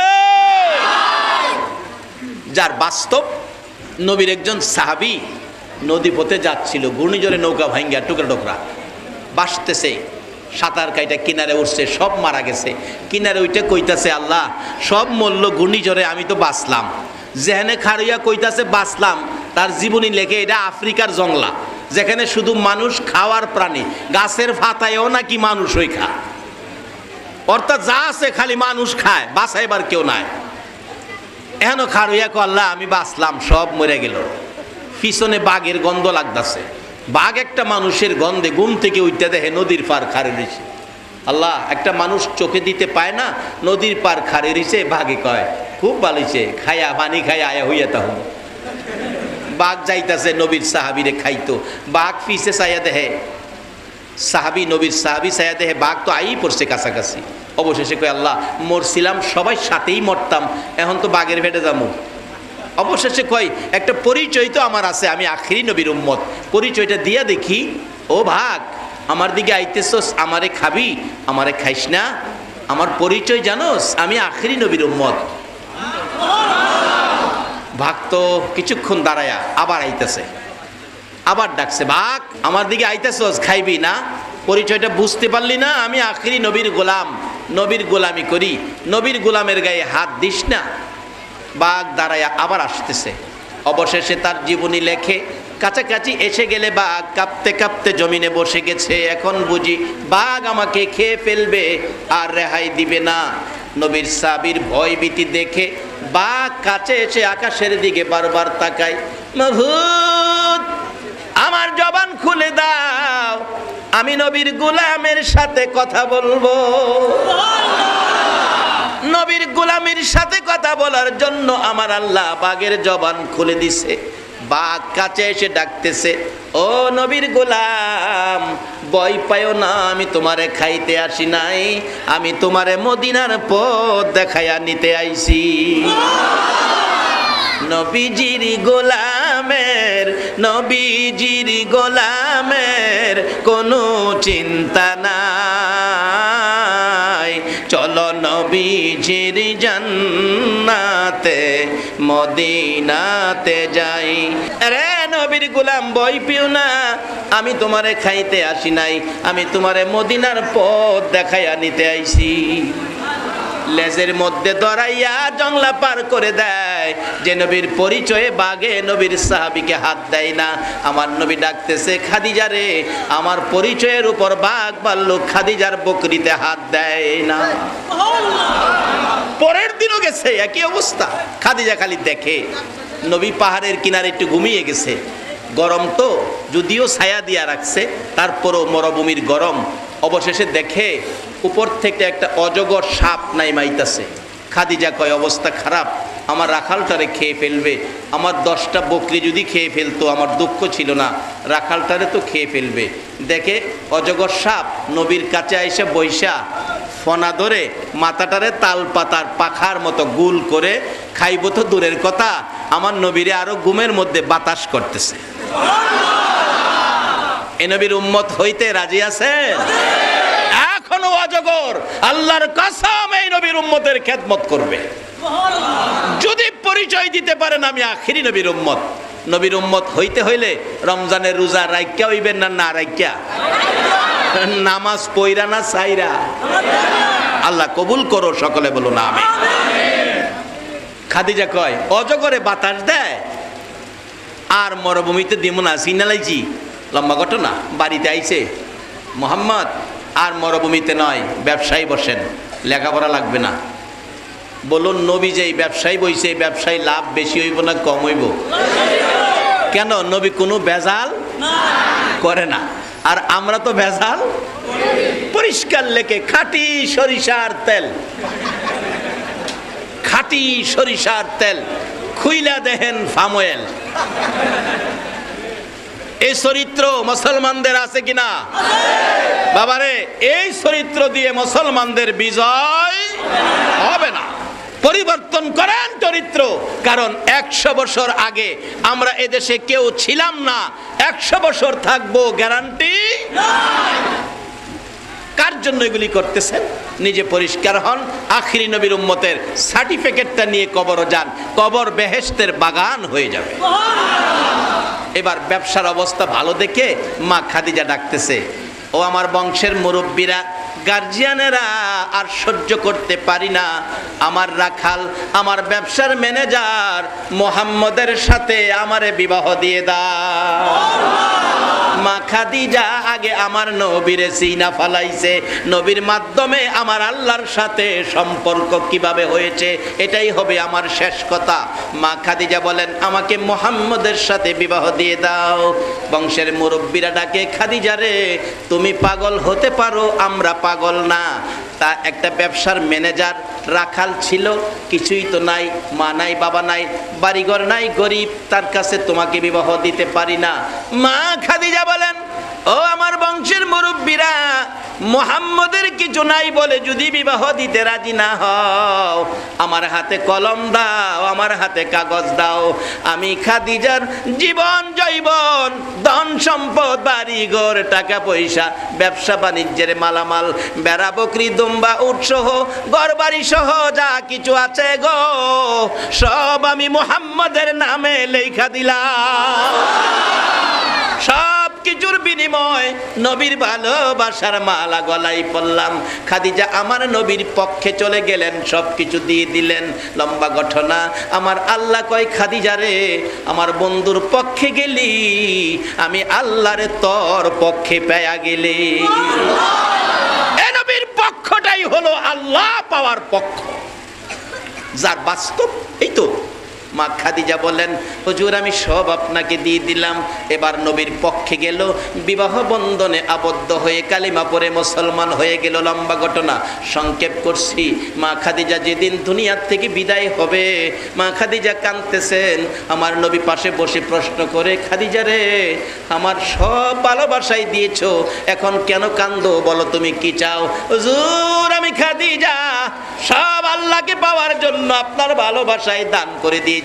S1: যার বাস্তব নবীর একজন সাহাবী নদী পথে যাচ্ছিল, ঘূর্ণিঝড়ে নৌকা ভাঙ্গা টুকরা টুকরা বাসতেছে, সাঁতার কাইটা কিনারে উঠছে, সব মারা গেছে। কিনারে ওইটা কইতাছে আল্লাহ সব মূল্য ঘূর্ণিঝড়ে, আমি তো বাঁচলাম। যেখানে খারুইয়া কইতাছে বাঁচলাম, তার জীবনী লেখে এটা আফ্রিকার জংলা, যেখানে শুধু মানুষ খাওয়ার প্রাণী, গাছের ফাতায়ও নাকি মানুষ ওই খা, অর্থাৎ যা আছে খালি মানুষ খায়, বাঁচাইবার কেউ নাই। এখন খারুইয়া কো আল্লাহ আমি বাঁচলাম, সব মরে গেল। পিছনে বাঘের গন্ধ লাগতেছে, বাঘ একটা মানুষের গন্ধে ঘুম থেকে উঠতে দেখে নদীর পার খারে রয়েছে। আল্লাহ একটা মানুষ চোখে দিতে পায় না, নদীর পার খারে রয়েছে। বাঘে কয় খুব ভালো হয়েছে, খাইয়া পানি খাইয়া আয়া হইয়া তা হল। বাঘ যাইতেছে নবীর সাহাবিরে খাইতো, বাঘ পিছে চাইয়া দেহে সাহাবি, নবীর সাহাবি চাইয়া দেহে বাঘ তো আই পড়ছে কাছাকাছি। অবশেষে কয় আল্লাহ মরছিলাম সবাই সাথেই মরতাম, এখন তো বাঘের ভেটে যাবো। অবশেষে কয় একটা পরিচয় তো আমার আছে, আমি আখিরি নবীর উম্মত, পরিচয়টা দিয়া দেখি। ও ভাগ আমার দিকে আইতেছস, আমারে খাবি? আমারে খাইস না, আমার পরিচয় জানোস, আমি আখিরি নবীর উম্মত। ভাগ তো কিছুক্ষণ দাঁড়ায়া আবার আইতেছে, আবার ডাকছে ভাগ আমার দিকে আইতেছস, খাইবি না? পরিচয়টা বুঝতে পারলি না? আমি আখিরি নবীর গোলাম, নবীর গোলামি করি, নবীর গোলামের গায়ে হাত দিস না। বাঘ দাঁড়ায়া আবার আসতেছে। অবশেষে তার জীবনী লেখে, কাছাকাছি এসে গেলে বাঘ কাঁপতে কাঁপতে জমিনে বসে গেছে। এখন বুঝি বাঘ আমাকে খেয়ে ফেলবে আর রেহাই দিবে না। নবীর সাহাবীর ভয় ভীতি দেখে বাঘ কাছে এসে আকাশের দিকে বারবার তাকায়, মাবুদ আমার জবান খুলে দাও, আমি নবীর গোলামের সাথে কথা বলবো। নবীর গোলামের সাথে কথা বলার জন্য আমার আল্লাহ বাঘের জবান খুলে দিছে। বাঘ কাছে এসে ডাকতেছে, ও নবীর গোলাম ভয় পায়ো না, আমি তোমারে খাইতে আসি নাই, আমি তোমারে মদিনার পথ দেখাইয়া নিতে আইছি। নবীজির গোলামের, নবীজির গোলামের কোনো চিন্তা নাই, চলো নবীজির জান্নাতে মদিনাতে যাই। আরে নবীর গোলাম ভয় পেও না, আমি তোমারে খাইতে আসি নাই, আমি তোমারে মদিনার পথ দেখাইয়া নিতে আইছি। লেজের মধ্যে ধরাইয়া জংলা পার করে দেয়, যে নবীর পরিচয়ে বাগে নবীর সাহাবীকে হাত দেয় না। আমার নবী ডাকতেছে খাদিজা রে, আমার পরিচয়ের উপর বাঘ ভাল্লুক খাদিজার বকরিতে হাত দেয় না। পরের দিনও গেছে একই অবস্থা। খাদিজা খালি দেখে নবী পাহাড়ের কিনারে একটু ঘুমিয়ে গেছে, গরম তো যদিও ছায়া দিয়া রাখছে, তারপরও মরুভূমির গরম। অবশেষে দেখে উপর থেকে একটা অজগর সাপ নাইমাইতাছে। খাদিজা কয় অবস্থা খারাপ, আমার রাখালটারে খেয়ে ফেলবে, আমার 10টা বকরি যদি খেয়ে ফেলতো আমার দুঃখ ছিল না, রাখালটারে তো খেয়ে ফেলবে। দেখে অজগর সাপ নবীর কাছে আইসে বৈশা ফনা ধরে মাথাটারে তাল পাতার পাখার মতো গুল করে খাইব তো দূরের কথা, আমার নবীরে আরো ঘুমের মধ্যে বাতাস করতেছে। এ নবীর উম্মত হইতে রাজি আছে? এখনো অজগর আল্লাহর কসম এই নবীর উম্মতের খেদমত করবে। যদি পরিচয় দিতে পারেন আমি আখিরি নবীর উম্মত। নবীর উম্মত হইতে হইলে রমজানের রোজা রাইখা হইবেন না, না রাইখা? নামাজ পইরা না সাইরা? আল্লাহ কবুল করো, সকলে বলুন আমিন। খাদিজা কয় অজগরে বাতাস দেয় আর মরুভূমিতে দিব না, সিনালাইছি। লম্বা ঘটনা। বাড়িতে আইছে মোহাম্মদ, আর মরুভূমিতে নয়, ব্যবসায়ী বসেন, লেখাপড়া লাগবে না। বলুন নবী যে ব্যবসায়ী বইছে, ব্যবসায়ী লাভ বেশি হইব না কম হইব? কেন? নবী কোনো ভেজাল করে না, আর আমরা তো ভেজাল। পরিষ্কার লেখে খাঁটি সরিষার তেল, খাঁটি সরিষার তেল, খুইলা দেখেন ফামোয়েল। এই চরিত্র মুসলমানদের আছে কিনা? বাবারে, এই চরিত্র দিয়ে মুসলমানদের বিজয় হবে না। পরিবর্তন করেন চরিত্র, কারণ 100 বছর আগে আমরা এদেশে কেউ ছিলাম না, 100 বছর থাকবো গ্যারান্টি নাই। কার জন্য এগুলি করতেছেন? নিজে পরিষ্কার হন, আখিরি নবীর উম্মতের সার্টিফিকেটটা নিয়ে কবরও যান, কবর বেহেশতের বাগান হয়ে যাবে। এবার ব্যবসার অবস্থা ভালো দেখে মা খাদিজা ডাকতেছে, ও আমার বংশের মুরব্বীরা, গার্জিয়ানেরা, আর সহ্য করতে পারি না, আমার রাখাল, আমার ব্যবসার ম্যানেজার মোহাম্মদের সাথে আমারে বিবাহ দিয়ে দাও। মা খাদিজা আগে আমার নবীরে সিনা ফালাইছে, নবীর মাধ্যমে আমার আল্লাহর সাথে সম্পর্ক কিভাবে হয়েছে এটাই হবে আমার শেষ কথা। মা খাদিজা বলেন আমাকে মোহাম্মদের সাথে বিবাহ দিয়ে দাও। বংশের মুরব্বীরা ডাকে, খাদিজা রে, তুমি পাগল হতে পারো, আমরা পাগল না। তা একটা ব্যবসার ম্যানেজার রাখাল ছিল, কিছুই তো নাই, মা নাই, বাবা নাই, বাড়িঘর নাই, গরিব, তার কাছে তোমাকে বিবাহ দিতে পারি না। মা খাদিজা বলেন, ও আমার বংশের মুরব্বীরা, মুহাম্মদের কিছু নাই বলে যদি বিবাহ দিতে রাজি না হও, আমার হাতে কলম দাও, আমার হাতে কাগজ দাও, আমি খাদিজার জীবন জৈবন, ধন সম্পদ, বাড়িঘর, টাকা পয়সা, ব্যবসা বাণিজ্যের মালামাল, বেড়া, বকরি, দুম্বা, উট সহ, ঘর বাড়ি সহ যা কিছু আছে গো, সব আমি মুহাম্মদের নামে লেখা দিলাম। সব কিছুর বিনিময় নবীর ভালোবাসার মালা গলায় পড়লাম। খাদিজা আমার নবীর পক্ষে চলে গেলেন, সব কিছু দিয়ে দিলেন। লম্বা ঘটনা। আমার আল্লাহ কয়, খাদিজা রে, আমার বন্ধুর পক্ষে গেলি, আমি আল্লাহরে তোর পক্ষে পেয়া গেলি। এ নবীর পক্ষটাই হলো আল্লাহ পাওয়ার পক্ষ, যার বাস্তব এই তো। মা খাদিজা বলেন, হুজুর আমি সব আপনাকে দিয়ে দিলাম। এবার নবীর পক্ষে গেল, বিবাহ বন্ধনে আবদ্ধ হয়ে কালিমা পড়ে মুসলমান হয়ে গেল। লম্বা ঘটনা, সংক্ষেপ করছি। মা খাদিজা যেদিন দুনিয়ার থেকে বিদায় হবে, মা খাদিজা কাঁদতেছেন। আমার নবী পাশে বসে প্রশ্ন করে, খাদিজা রে, আমার সব ভালোবাসাই দিয়েছো, এখন কেন কান্দো? বলো তুমি কি চাও? হুজুর আমি খাদিজা সব আল্লাহকে পাওয়ার জন্য আপনার ভালোবাসায় দান করে দিয়েছি।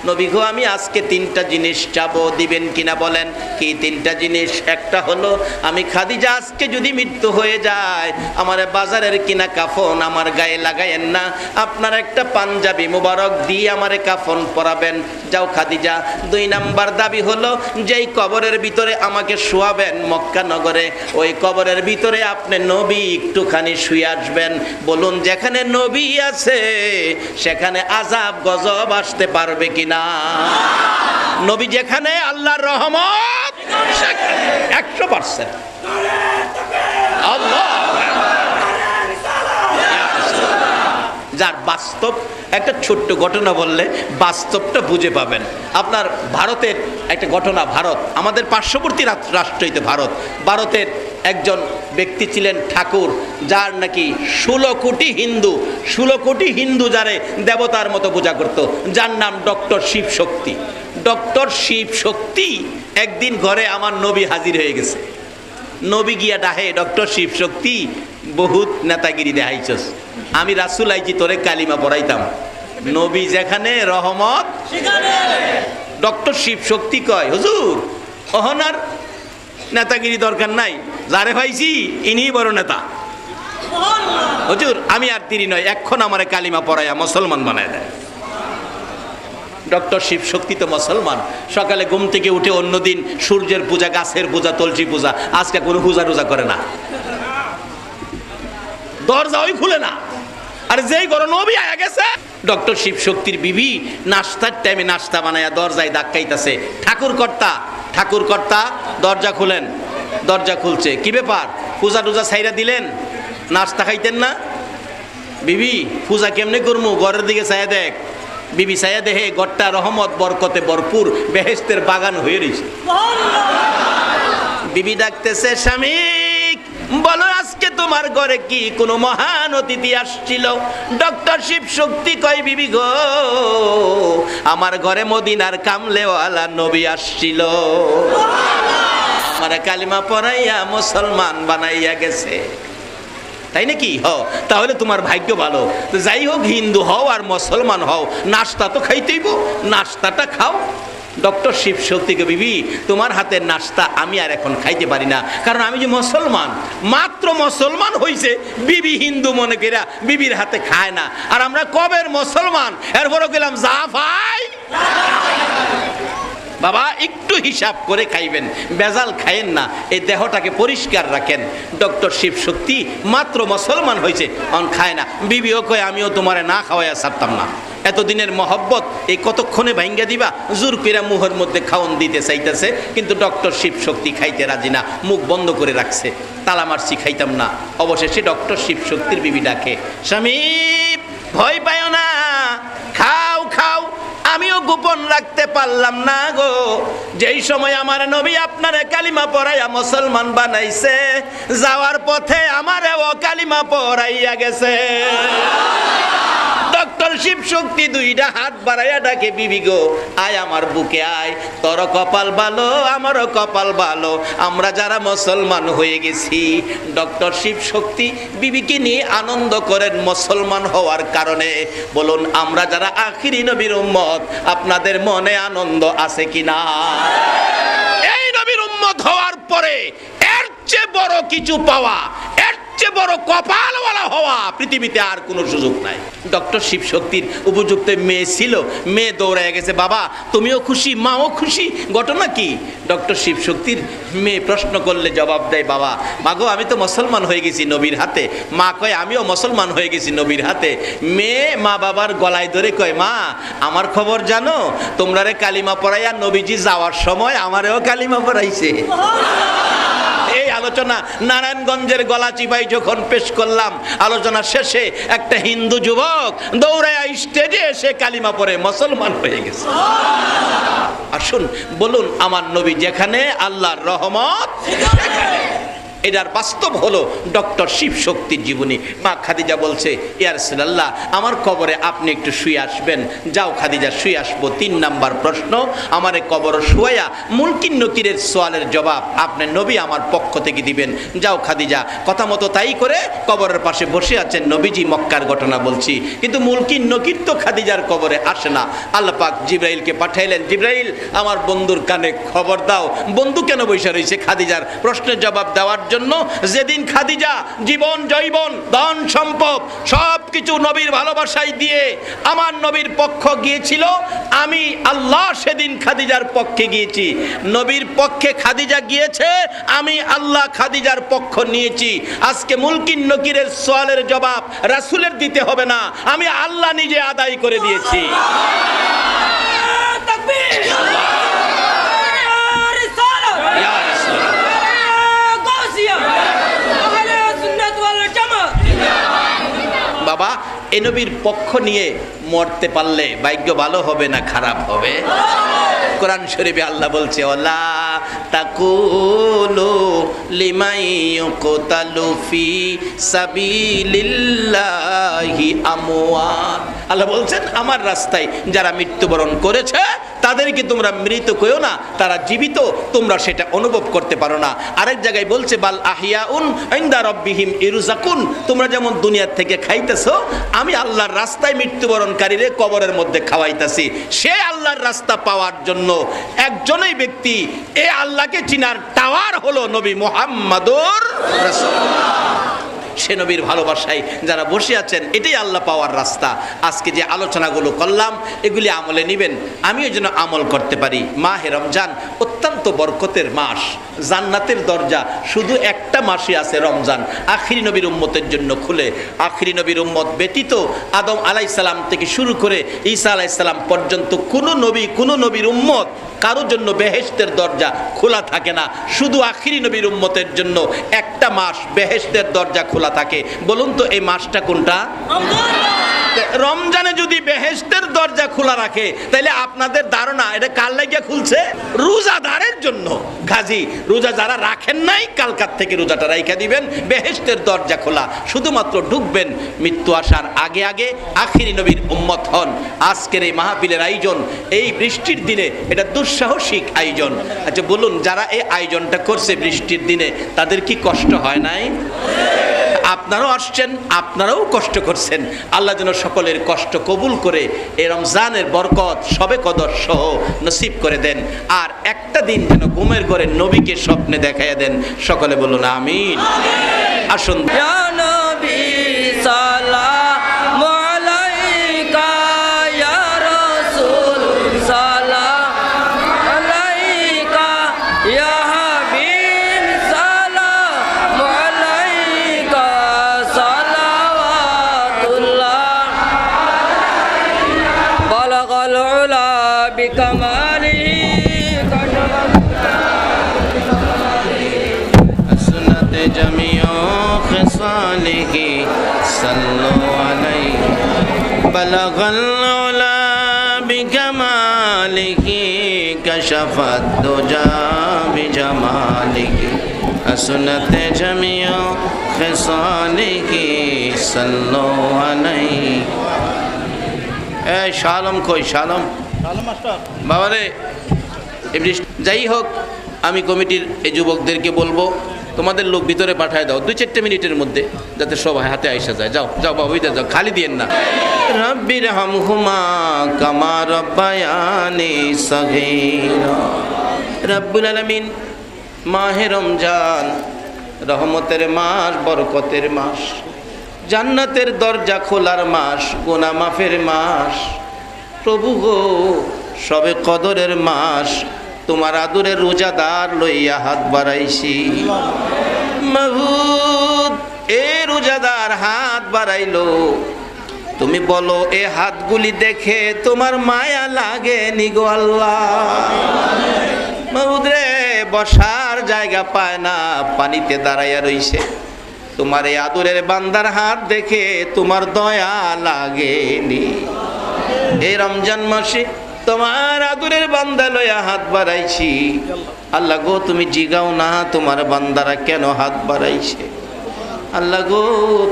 S1: নবী গো, আমি আজকে 3টা জিনিস চাবো, দিবেন কিনা বলেন? কি 3টা জিনিস? একটা হলো, আমি খাদিজা আজকে যদি মৃত্যু হয়ে যায়, আমার বাজারের কিনা কাফন আমার গায়ে লাগায়েন না, আপনার একটা পাঞ্জাবি মুবারক দিয়ে আমারে কাফন পরাবেন। যাও খাদিজা। 2 নাম্বার দাবি হলো, যেই কবরের ভিতরে আমাকে শোয়াবেন মক্কা নগরে, ওই কবরের ভিতরে আপনি নবী একটুখানি শুয়ে আসবেন। বলুন, যেখানে নবী আছে সেখানে আযাব গজব আসতে পারবে কিনা? নবী যেখানে, আল্লাহর রহমত 100%। আল্লাহ যার বাস্তব। একটা ছোট্ট ঘটনা বললে বাস্তবটা বুঝে পাবেন। আপনার ভারতের একটা ঘটনা, ভারত আমাদের পার্শ্ববর্তী রাষ্ট্র ভারত। ভারতের একজন ব্যক্তি ছিলেন ঠাকুর, যার নাকি 16 কোটি হিন্দু যারে দেবতার মতো পূজা করত, যার নাম ডক্টর শিব শক্তি। ডক্টর শিব শক্তি একদিন ঘরে আমার নবী হাজির হয়ে গেছে। নবী গিয়া ডাহে, ডক্টর শিব শক্তি, বহুত নেতাগিরি দেখাইছস, আমি রাসূল আইছি তোরে কালিমা পড়াইতাম। নবী যেখানে রহমত সেখানে। ডক্টর শিব শক্তি কয়, হুজুর অহনার নেতাগিরি দরকার নাই, যারে পাইছি ইনি বড় নেতা। হুজুর আমি আর দেরি নয়, এখন আমারে কালিমা পড়াইয়া মুসলমান বানায় দেয়। ডক্টর শিবশক্তি তো মুসলমান, সকালে ঘুম থেকে উঠে অন্যদিন সূর্যের পূজা, গাছের পূজা, তুলসী পূজা, আজকে কোনো পূজা টুজা করে না, দরজা ওই খুলে না। আর যেই ঘরে নবী আয়া গেছে, ডক্টর শিবশক্তির বিবি নাস্তার টাইমে নাস্তা বানায়া দরজায় ধাক্কাইতাছে, ঠাকুর কর্তা দরজা খুলেন। দরজা খুলছে, কি ব্যাপার, পূজা টুজা ছাইরা দিলেন, নাস্তা খাইতেন না? বিবি পূজা কেমনে করবো, ঘরের দিকে ছায়া দেখ। বিবি ছায়া দেহে গড়টা রহমত বরকতে ভরপুর, বেহেশতের বাগান হয়ে রয়েছে। বিবি ডাকতেছে, স্বামী বলো আজকে তোমার ঘরে কি কোনো মহান অতিথি আসছিল? ডক্টর শিবশক্তি কয়, বিবি গো, আমার ঘরে মদিনার কামলেওয়ালা নবী আসছিল, আমার কালিমা পড়াইয়া মুসলমান বানাইয়া গেছে। তাই নাকি? তাহলে তোমার ভাগ্য ভালো। যাই হোক, হিন্দু হও আর মুসলমান হও, নাস্তা তো খাইতেইব, নাস্তাটা খাও। ডক্টর শিবশক্তিকে, বিবি তোমার হাতের নাস্তা আমি আর এখন খাইতে পারি না, কারণ আমি যে মুসলমান, মাত্র মুসলমান হইছে, বিবি হিন্দু মনে কইরা বিবির হাতে খায় না। আর আমরা কবের মুসলমান, এরপরও গেলাম যা ভাই। বাবা একটু হিসাব করে খাইবেন, বেজাল খাইয়েন না, এই দেহটাকে পরিষ্কার রাখেন। ডক্টর শিবশক্তি মাত্র মুসলমান হয়েছে, অন খায় না। বিবিও কয়, আমিও তোমারে না খাওয়াইয়া ছাড়তাম না, এতদিনের মহব্বত এই কতক্ষণে ভাঙ্গা দিবা? জোর কইরা মুখের মধ্যে খাওন দিতে চাইতেছে, কিন্তু ডক্টর শিবশক্তি খাইতে রাজি না, মুখ বন্ধ করে রাখছে। তালা মারছি, খাইতাম না। অবশেষে ডক্টর শিবশক্তির বিবি ডাকে, স্বামী ভয় পায় না, খাও খাও। আমিও গোপন রাখতে পারলাম না গো, যেই সময় আমার নবী আপনারে কালিমা পড়াইয়া মুসলমান বানাইছে, যাওয়ার পথে আমারেও কালিমা পড়াইয়া গেছে। ডক্টর শিবশক্তি দুইটা হাত বাড়াইয়া ডাকে, বিবি গো আয় আমার বুকে আয়, তোর কপাল ভালো আমারও কপাল ভালো, আমরা যারা মুসলমান হয়ে গেছি। ডক্টর শিবশক্তি বিবিকে নিয়ে আনন্দ করেন মুসলমান হওয়ার কারণে। বলুন, আমরা যারা আখিরি নবীর উম্মত, আপনাদের মনে আনন্দ আছে কিনা? এই নবীর উম্মত হওয়ার পরে এর চেয়ে বড় কিছু পাওয়া, এর চেয়ে বড় কপালওয়ালা হওয়া পৃথিবীতে আর কোনো সুযোগ নাই। ডক্টর শিবশক্তির উপযুক্ত মেয়ে ছিল, মেয়ে দৌড়ায় গেছে, বাবা তুমিও খুশি, মাও খুশি, ঘটনা কি? ডক্টর শিবশক্তির মেয়ে প্রশ্ন করলে জবাব দেয়, বাবা মাগো আমি তো মুসলমান হয়ে গেছি নবীর হাতে। মা কয়, আমিও মুসলমান হয়ে গেছি নবীর হাতে। মেয়ে মা বাবার গলায় ধরে কয়, মা আমার খবর জানো, তোমরা রে কালিমা পড়াইয়া নবীজি যাওয়ার সময় আমারেও কালিমা পড়াইছে। এই আলোচনা নারায়ণগঞ্জের গলাচিপাই যখন পেশ করলাম, আলোচনা শেষে একটা হিন্দু যুবক দৌড়ায় স্টেজে এসে কালিমা পড়ে মুসলমান হয়ে গেছে। আসুন বলুন, আমার নবী যেখানে, আল্লাহর রহমত সেখানে। এটার বাস্তব হলো ডক্টর শিবশক্তির জীবনী। মা খাদিজা বলছে, ইয়া রাসূলুল্লাহ আমার কবরে আপনি একটু শুয়ে আসবেন। যাও খাদিজা, শুয়ে আসবো। 3 নাম্বার প্রশ্ন, আমারে কবর শুয়াইয়া মুনকির নকিরের সওয়ালের জবাব আপনি নবী আমার পক্ষ থেকে দিবেন। যাও খাদিজা। কথা মতো তাই করে কবরের পাশে বসে আছেন নবীজি, মক্কার ঘটনা বলছি। কিন্তু মুনকির নকির তো খাদিজার কবরে আসে না। আল্লাহ পাক জিবরাইলকে পাঠাইলেন, জিবরাইল আমার বন্ধুর কানে খবর দাও, বন্ধু কেন বসে রয়েছে খাদিজার প্রশ্নের জবাব দেওয়ার জন্য। যেদিন খাদিজা জীবন জৈবন ধন সম্পদ সবকিছু নবীর ভালোবাসায় দিয়ে আমার নবীর পক্ষ গিয়েছিল, আমি আল্লাহ সেদিন খাদিজার পক্ষে গিয়েছি। নবীর পক্ষে খাদিজা গিয়েছে, আমি আল্লাহ খাদিজার পক্ষ নিয়েছি। আজকে মুনকির নকিরের সওয়ালের জবাব রাসূলের দিতে হবে না, আমি আল্লাহ নিজে আদায় করে দিয়েছি। বাবা এ নবীর পক্ষ নিয়ে মরতে পারলে ভাগ্য ভালো হবে না খারাপ হবে? কোরআন শরীফে আল্লাহ বলছে, ওয়ালা তাকুলু লিমাই ইউকতালু ফি সাবিলিল্লাহি আমওয়াত। আল্লাহ বলছেন, আমার রাস্তায় যারা মৃত্যুবরণ করেছে তাদেরকে তোমরা মৃত কইও না, তারা জীবিত, তোমরা সেটা অনুভব করতে পারো না। আরেক জায়গায় বলছে, বাল আহিয়াউন ইনদা রাব্বিহিম ইরজাকুন। তোমরা যেমন দুনিয়ার থেকে খাইতেছো, আমি আল্লাহর রাস্তায় মৃত্যুবরণকারীরে কবরের মধ্যে খাওয়াইতাছি। সে আল্লাহর রাস্তা পাওয়ার জন্য একজনই ব্যক্তি, এ আল্লাহকে চিনার টাওয়ার হলো নবী মুহাম্মাদুর রাসূলুল্লাহ। সে নবীর ভালোবাসায় যারা বসে আছেন, এটাই আল্লাহ পাওয়ার রাস্তা। আজকে যে আলোচনাগুলো করলাম এগুলি আমলে নেবেন, আমিও যেন আমল করতে পারি। মাহে রমজান অত্যন্ত বরকতের মাস, জান্নাতের দরজা শুধু একটা মাসই আছে, রমজান। আখিরি নবীর উম্মতের জন্য খুলে, আখিরি নবীর উম্মত ব্যতীত আদম আলাইহিস সালাম থেকে শুরু করে ঈসা আলাইহিস সালাম পর্যন্ত কোনো নবীর উম্মত কারোর জন্য বেহেশতের দরজা খোলা থাকে না। শুধু আখিরি নবীর উম্মতের জন্য একটা মাস বেহেশতের দরজা খোলা থাকে। বলুন তো এই মাসটা কোনটা? রমজানে যদি বেহেশতের দরজা খোলা রাখে, তাহলে আপনাদের ধারণা এটা কার লাগিয়া খুলছে? রোজাদারের জন্য। গাজী রোজা যারা রাখেন নাই, কালকার থেকে রোজাটা রাইখা দিবেন, বেহেশতের দরজা খোলা, শুধুমাত্র ঢুকবেন মৃত্যু আসার আগে আগে, আখিরি নবীর উম্মত হন। আজকের এই মাহফিলের আয়োজন এই বৃষ্টির দিনে, এটা দুঃসাহসিক আয়োজন। আচ্ছা বলুন, যারা এই আয়োজনটা করছে বৃষ্টির দিনে, তাদের কি কষ্ট হয় নাই? আপনারাও আসছেন, আপনারাও কষ্ট করছেন। আল্লাহ যেন সকলের কষ্ট কবুল করে এই রমজানের বরকত সবে কদর সহ নসিব করে দেন। আর একটা দিন যেন ঘুমের ঘরে নবীকে স্বপ্নে দেখাইয়া দেন। সকলে বলুন আমিন। আসুন। بلغ العلا بكماله كشف الدجى بجماله حسنت جميع خصاله صلوا عليه। এই শালম কই? শালম বাবারে, যাই হোক, আমি কমিটির এই যুবকদেরকে বলবো, তোমাদের লোক ভিতরে পাঠায় দাও 2-4 মিনিটের মধ্যে, যাতে সবাই হাতে আইসা যায়। যাও যাও বাবু, যাও, খালি দিয়েন না। রব্বির হামহুমা কামা রব্বায়ানি সগীরা। রব্বুল আলামিন, মাহে রমজান রহমতের মাস, বরকতের মাস, জান্নাতের দরজা খোলার মাস, গুনাহ মাফের মাস। প্রভু গো, সবে কদরের মাস, তোমার আদরের রোজাদার লইয়া হাত বাড়াইছি। মাবুদ, এ রোজাদার হাত বাড়াইলো, তুমি বলো এ হাতগুলি দেখে তোমার মায়া লাগে নি গো আল্লাহ? মাবুদ রে, বসার জায়গা পায় না, পানিতে দাঁড়াইয়া রইছে। তোমার এই আদরের বান্দার হাত দেখে তোমার দয়া লাগেনি? এই রমজান মাসে তোমার আদরের বান্দা লইয়া হাত বাড়াইছি। আল্লাহ গো, তুমি জিগাও না তোমার বান্দারা কেন হাত বাড়াইছে? আল্লাহ গো,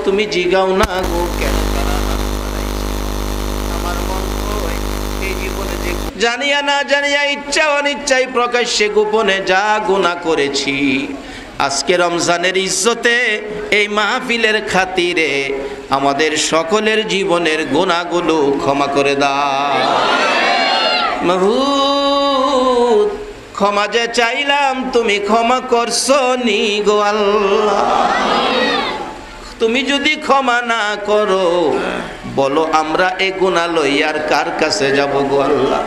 S1: তুমি জিগাও না গো কেন তারা হাত বাড়াইছে? আমার মন কই, এই জীবনে যে জানিয়া না জানিয়া, ইচ্ছা অনিচ্ছায়, প্রকাশ্যে গোপনে যা গুনাহ করেছি, আজকে রমজানের ইজ্জতে, এই মাহফিলের খাতিরে আমাদের সকলের জীবনের গুনাহগুলো ক্ষমা করে দাও। মাবুদ, ক্ষমা যে চাইলাম, তুমি ক্ষমা করছো নি গো আল্লাহ? তুমি যদি ক্ষমা না করো, বলো আমরা এ গুনাহ লইয়ার কার কাছে যাব গো আল্লাহ?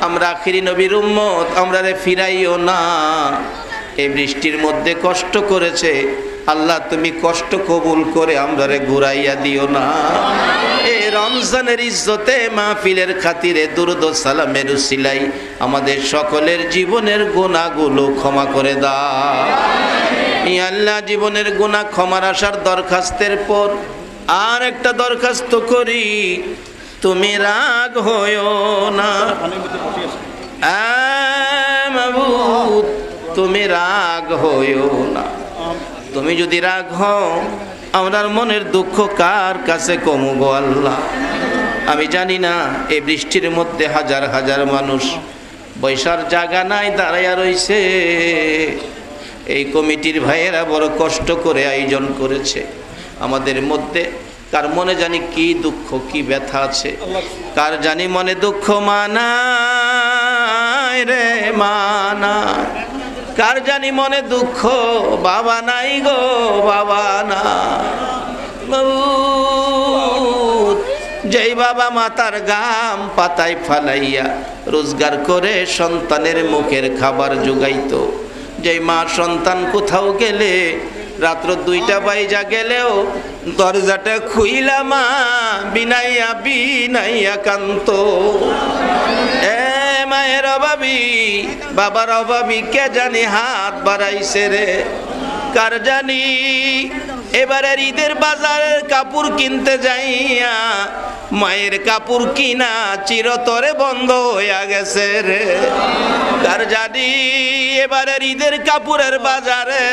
S1: আমরা আখিরি নবীর উম্মত, আমরা রে ফিরাইও না। এই বৃষ্টির মধ্যে কষ্ট করেছে আল্লাহ, তুমি কষ্ট কবুল করে আমরা রে ঘুরাইয়া দিও না। এই রমজানের ইজ্জতে, মাহফিলের খাতিরে, দুরূদ ও সালামের উসিলায় আমাদের সকলের জীবনের গুনাহগুলো ক্ষমা করে দাও। ইয়া আল্লাহ, জীবনের গুনাহ ক্ষমার আসার দরখাস্তের পর আর একটা দরখাস্ত করি, তুমি রাগ হইও না। মাবুদ, তুমি রাগ হইও না। তুমি যদি রাগ হও, আমার মনের দুঃখ কার কাছে কমু গো আল্লাহ? আমি জানি না, এই বৃষ্টির মধ্যে হাজার হাজার মানুষ বৈশার জায়গা নাই, দাঁড়াইয়া রইছে। এই কমিটির ভাইয়েরা বড় কষ্ট করে আয়োজন করেছে। আমাদের মধ্যে কার মনে জানি কি দুঃখ, কি ব্যথা আছে, কার জানি মনে দুঃখ মানায় রে মানায়। কার জানি মনে দুঃখ, বাবা নাই গো বাবা না। মাবুদ, যেই বাবা মাতার গাম পাতায় ফালাইয়া রোজগার করে সন্তানের মুখের খাবার জোগাইতো, যেই মা সন্তান কোথাও গেলে রাত্র 2টা বাইজা গেলেও দরজাটা খুইলা মা বিনাইয়া বিনাইয়া কান্ত। মায়ের অভাবী বাবার অভাবী কে জানি হাত বাড়াইছে রে, কার জানি এবারের ঈদের বাজারের কাপড় কিনতে যাইয়া মায়ের কাপড় কিনা চিরতরে বন্ধ হইয়া গেছে রে, কার জানি এবারের ঈদের কাপড়ের বাজারে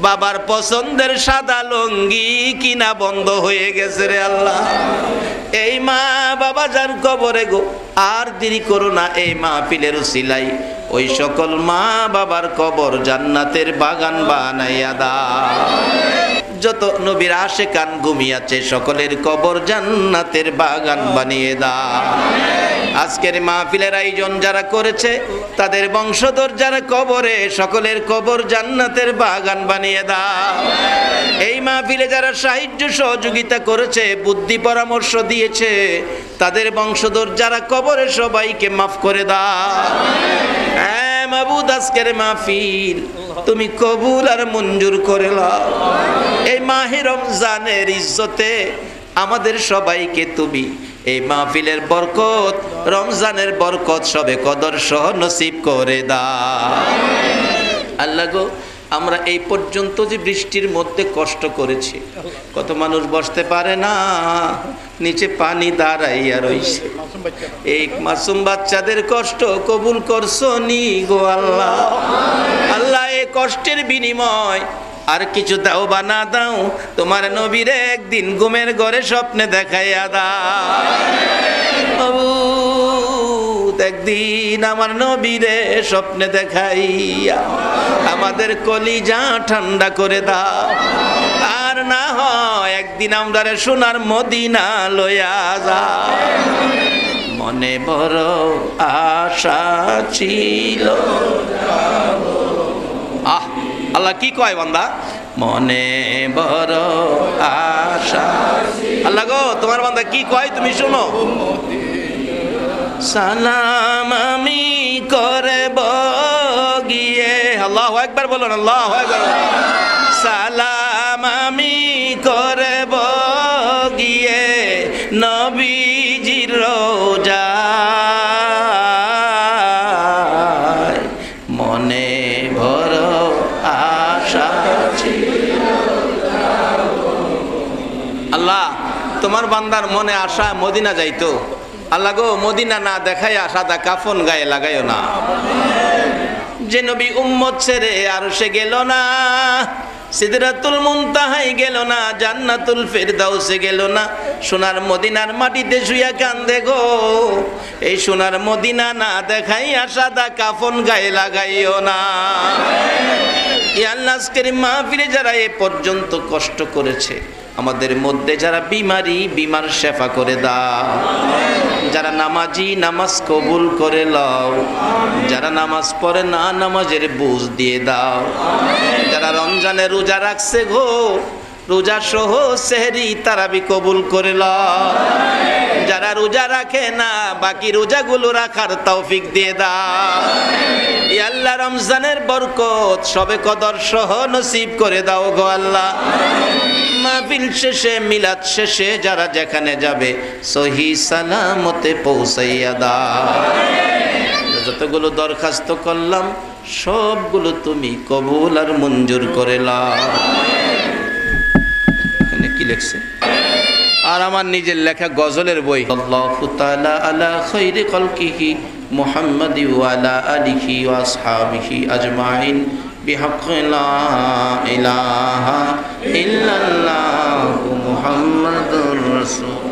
S1: বাবার পছন্দের সাদা লুঙ্গি কিনা বন্ধ হয়ে গেছে রে আল্লাহ। এই মা বাবা যার কবরে গো, আর দেরি করো না, এই মাহফিলের উসিলাই ওই সকল মা বাবার কবর জান্নাতের বাগান বানাইয়া দাও। যত নবীর আশিকান ঘুমিয়েছে সকলের কবর জান্নাতের বাগান বানিয়ে দাও। আজকের মাহফিলের আয়োজন যারা করেছে তাদের বংশধর যারা কবরে, সকলের কবর জান্নাতের বাগান বানিয়ে দাও। এই মাহফিলে যারা সাহায্য সহযোগিতা করেছে, বুদ্ধি পরামর্শ দিয়েছে, তাদের বংশধর যারা কবরে সবাইকে মাফ করে দাও। হ্যাঁ মাবুদ, আজকের মাহফিল তুমি কবুল আর মঞ্জুর করে নাও। এই মাহে রমজানের ইজ্জতে আমাদের সবাইকে তুমি এই মাহফিলের বরকত, রমজানের বরকত সবে কদর সহ নসিব করে দাও। আল্লাহ গো, আমরা এই পর্যন্ত যে বৃষ্টির মধ্যে কষ্ট করেছি, কত মানুষ বসতে পারে না, নিচে পানি দাঁড়াইয়া রইছে, এই মাসুম বাচ্চাদের কষ্ট কবুল করছো নি গো আল্লাহ। আল্লাহ, এই কষ্টের বিনিময় আর কিছু দাও বা না দাও, তোমার নবীরে একদিন ঘুমের ঘরে স্বপ্নে দেখাইয়া দাও। একদিন আমার নবীরে স্বপ্নে দেখাইয়া আমাদের কলিজা ঠান্ডা করে দাও। আর না হয় একদিন আমরা সোনার মদিনা লইয়া যাও। মনে বড় আশা ছিল। আহ, আল্লাহ কি কয় বান্দা, মনে বড় আশা। আল্লাহ গো, তোমার বান্দা কি কয় তুমি শোনো। সালাম আমি করব গিয়ে, আল্লাহু আকবার বলুন, আল্লাহু আকবার। সালাম আমি করব গিয়ে নবীজির রোজায়, মনে বড় আশা ছিল। আল্লাহ, তোমার বান্দার মনে আশা মদিনা যাইতো। আল্লাহ গো, মদিনা না দেখাইয়া সাদা কাফন গায়ে লাগাইও না। যে নবী উম্মত ছেড়ে আর সে গেল না, সিদরাতুল মুনতাহায় গেল না, জান্নাতুল ফেরদাউসে গেল না, সোনার মদিনার মাটিতে শুইয়া কান্দে গো। এই সোনার মদিনা না দেখাইয়া সাদা কাফন গায়ে লাগাইও না। আল্লাহ, আজকের মাহফিলে যারা এ পর্যন্ত কষ্ট করেছে, আমাদের মধ্যে যারা বিমার শেফা করে দাও। যারা নামাজি নামাজ কবুল করে লও, যারা নামাজ পড়ে না নামাজের বুঝ দিয়ে দাও। যারা রমজানে রোজা রাখছে গো, রোজা সহ সেহরি তারাবি কবুল করে লও। যারা রোজা রাখে না, বাকি রোজাগুলো রাখার তৌফিক দিয়ে দাও। আল্লাহ, রমজানের বরকত সবে কদর সহ নসিব করে দাও গো আল্লাহ। মাহফিল শেষে, মিলাদ শেষে যারা যেখানে যাবে সহি সালামতে পৌঁছাইয়া দাও। যতগুলো দরখাস্ত করলাম সবগুলো তুমি কবুল আর মঞ্জুর করে নাও। এখানে কি লিখছে? আর আমার নিজের লেখা গজলের বই। আল্লাহু তাআলা আলা খায়রি খালকিহি মুহাম্মাদি ওয়া আলা আলিহি ওয়া আসহাবিহি আজমাইন বিহাক্কি লা ইলাহা ইল্লাল্লাহু মুহাম্মাদুর রাসূল।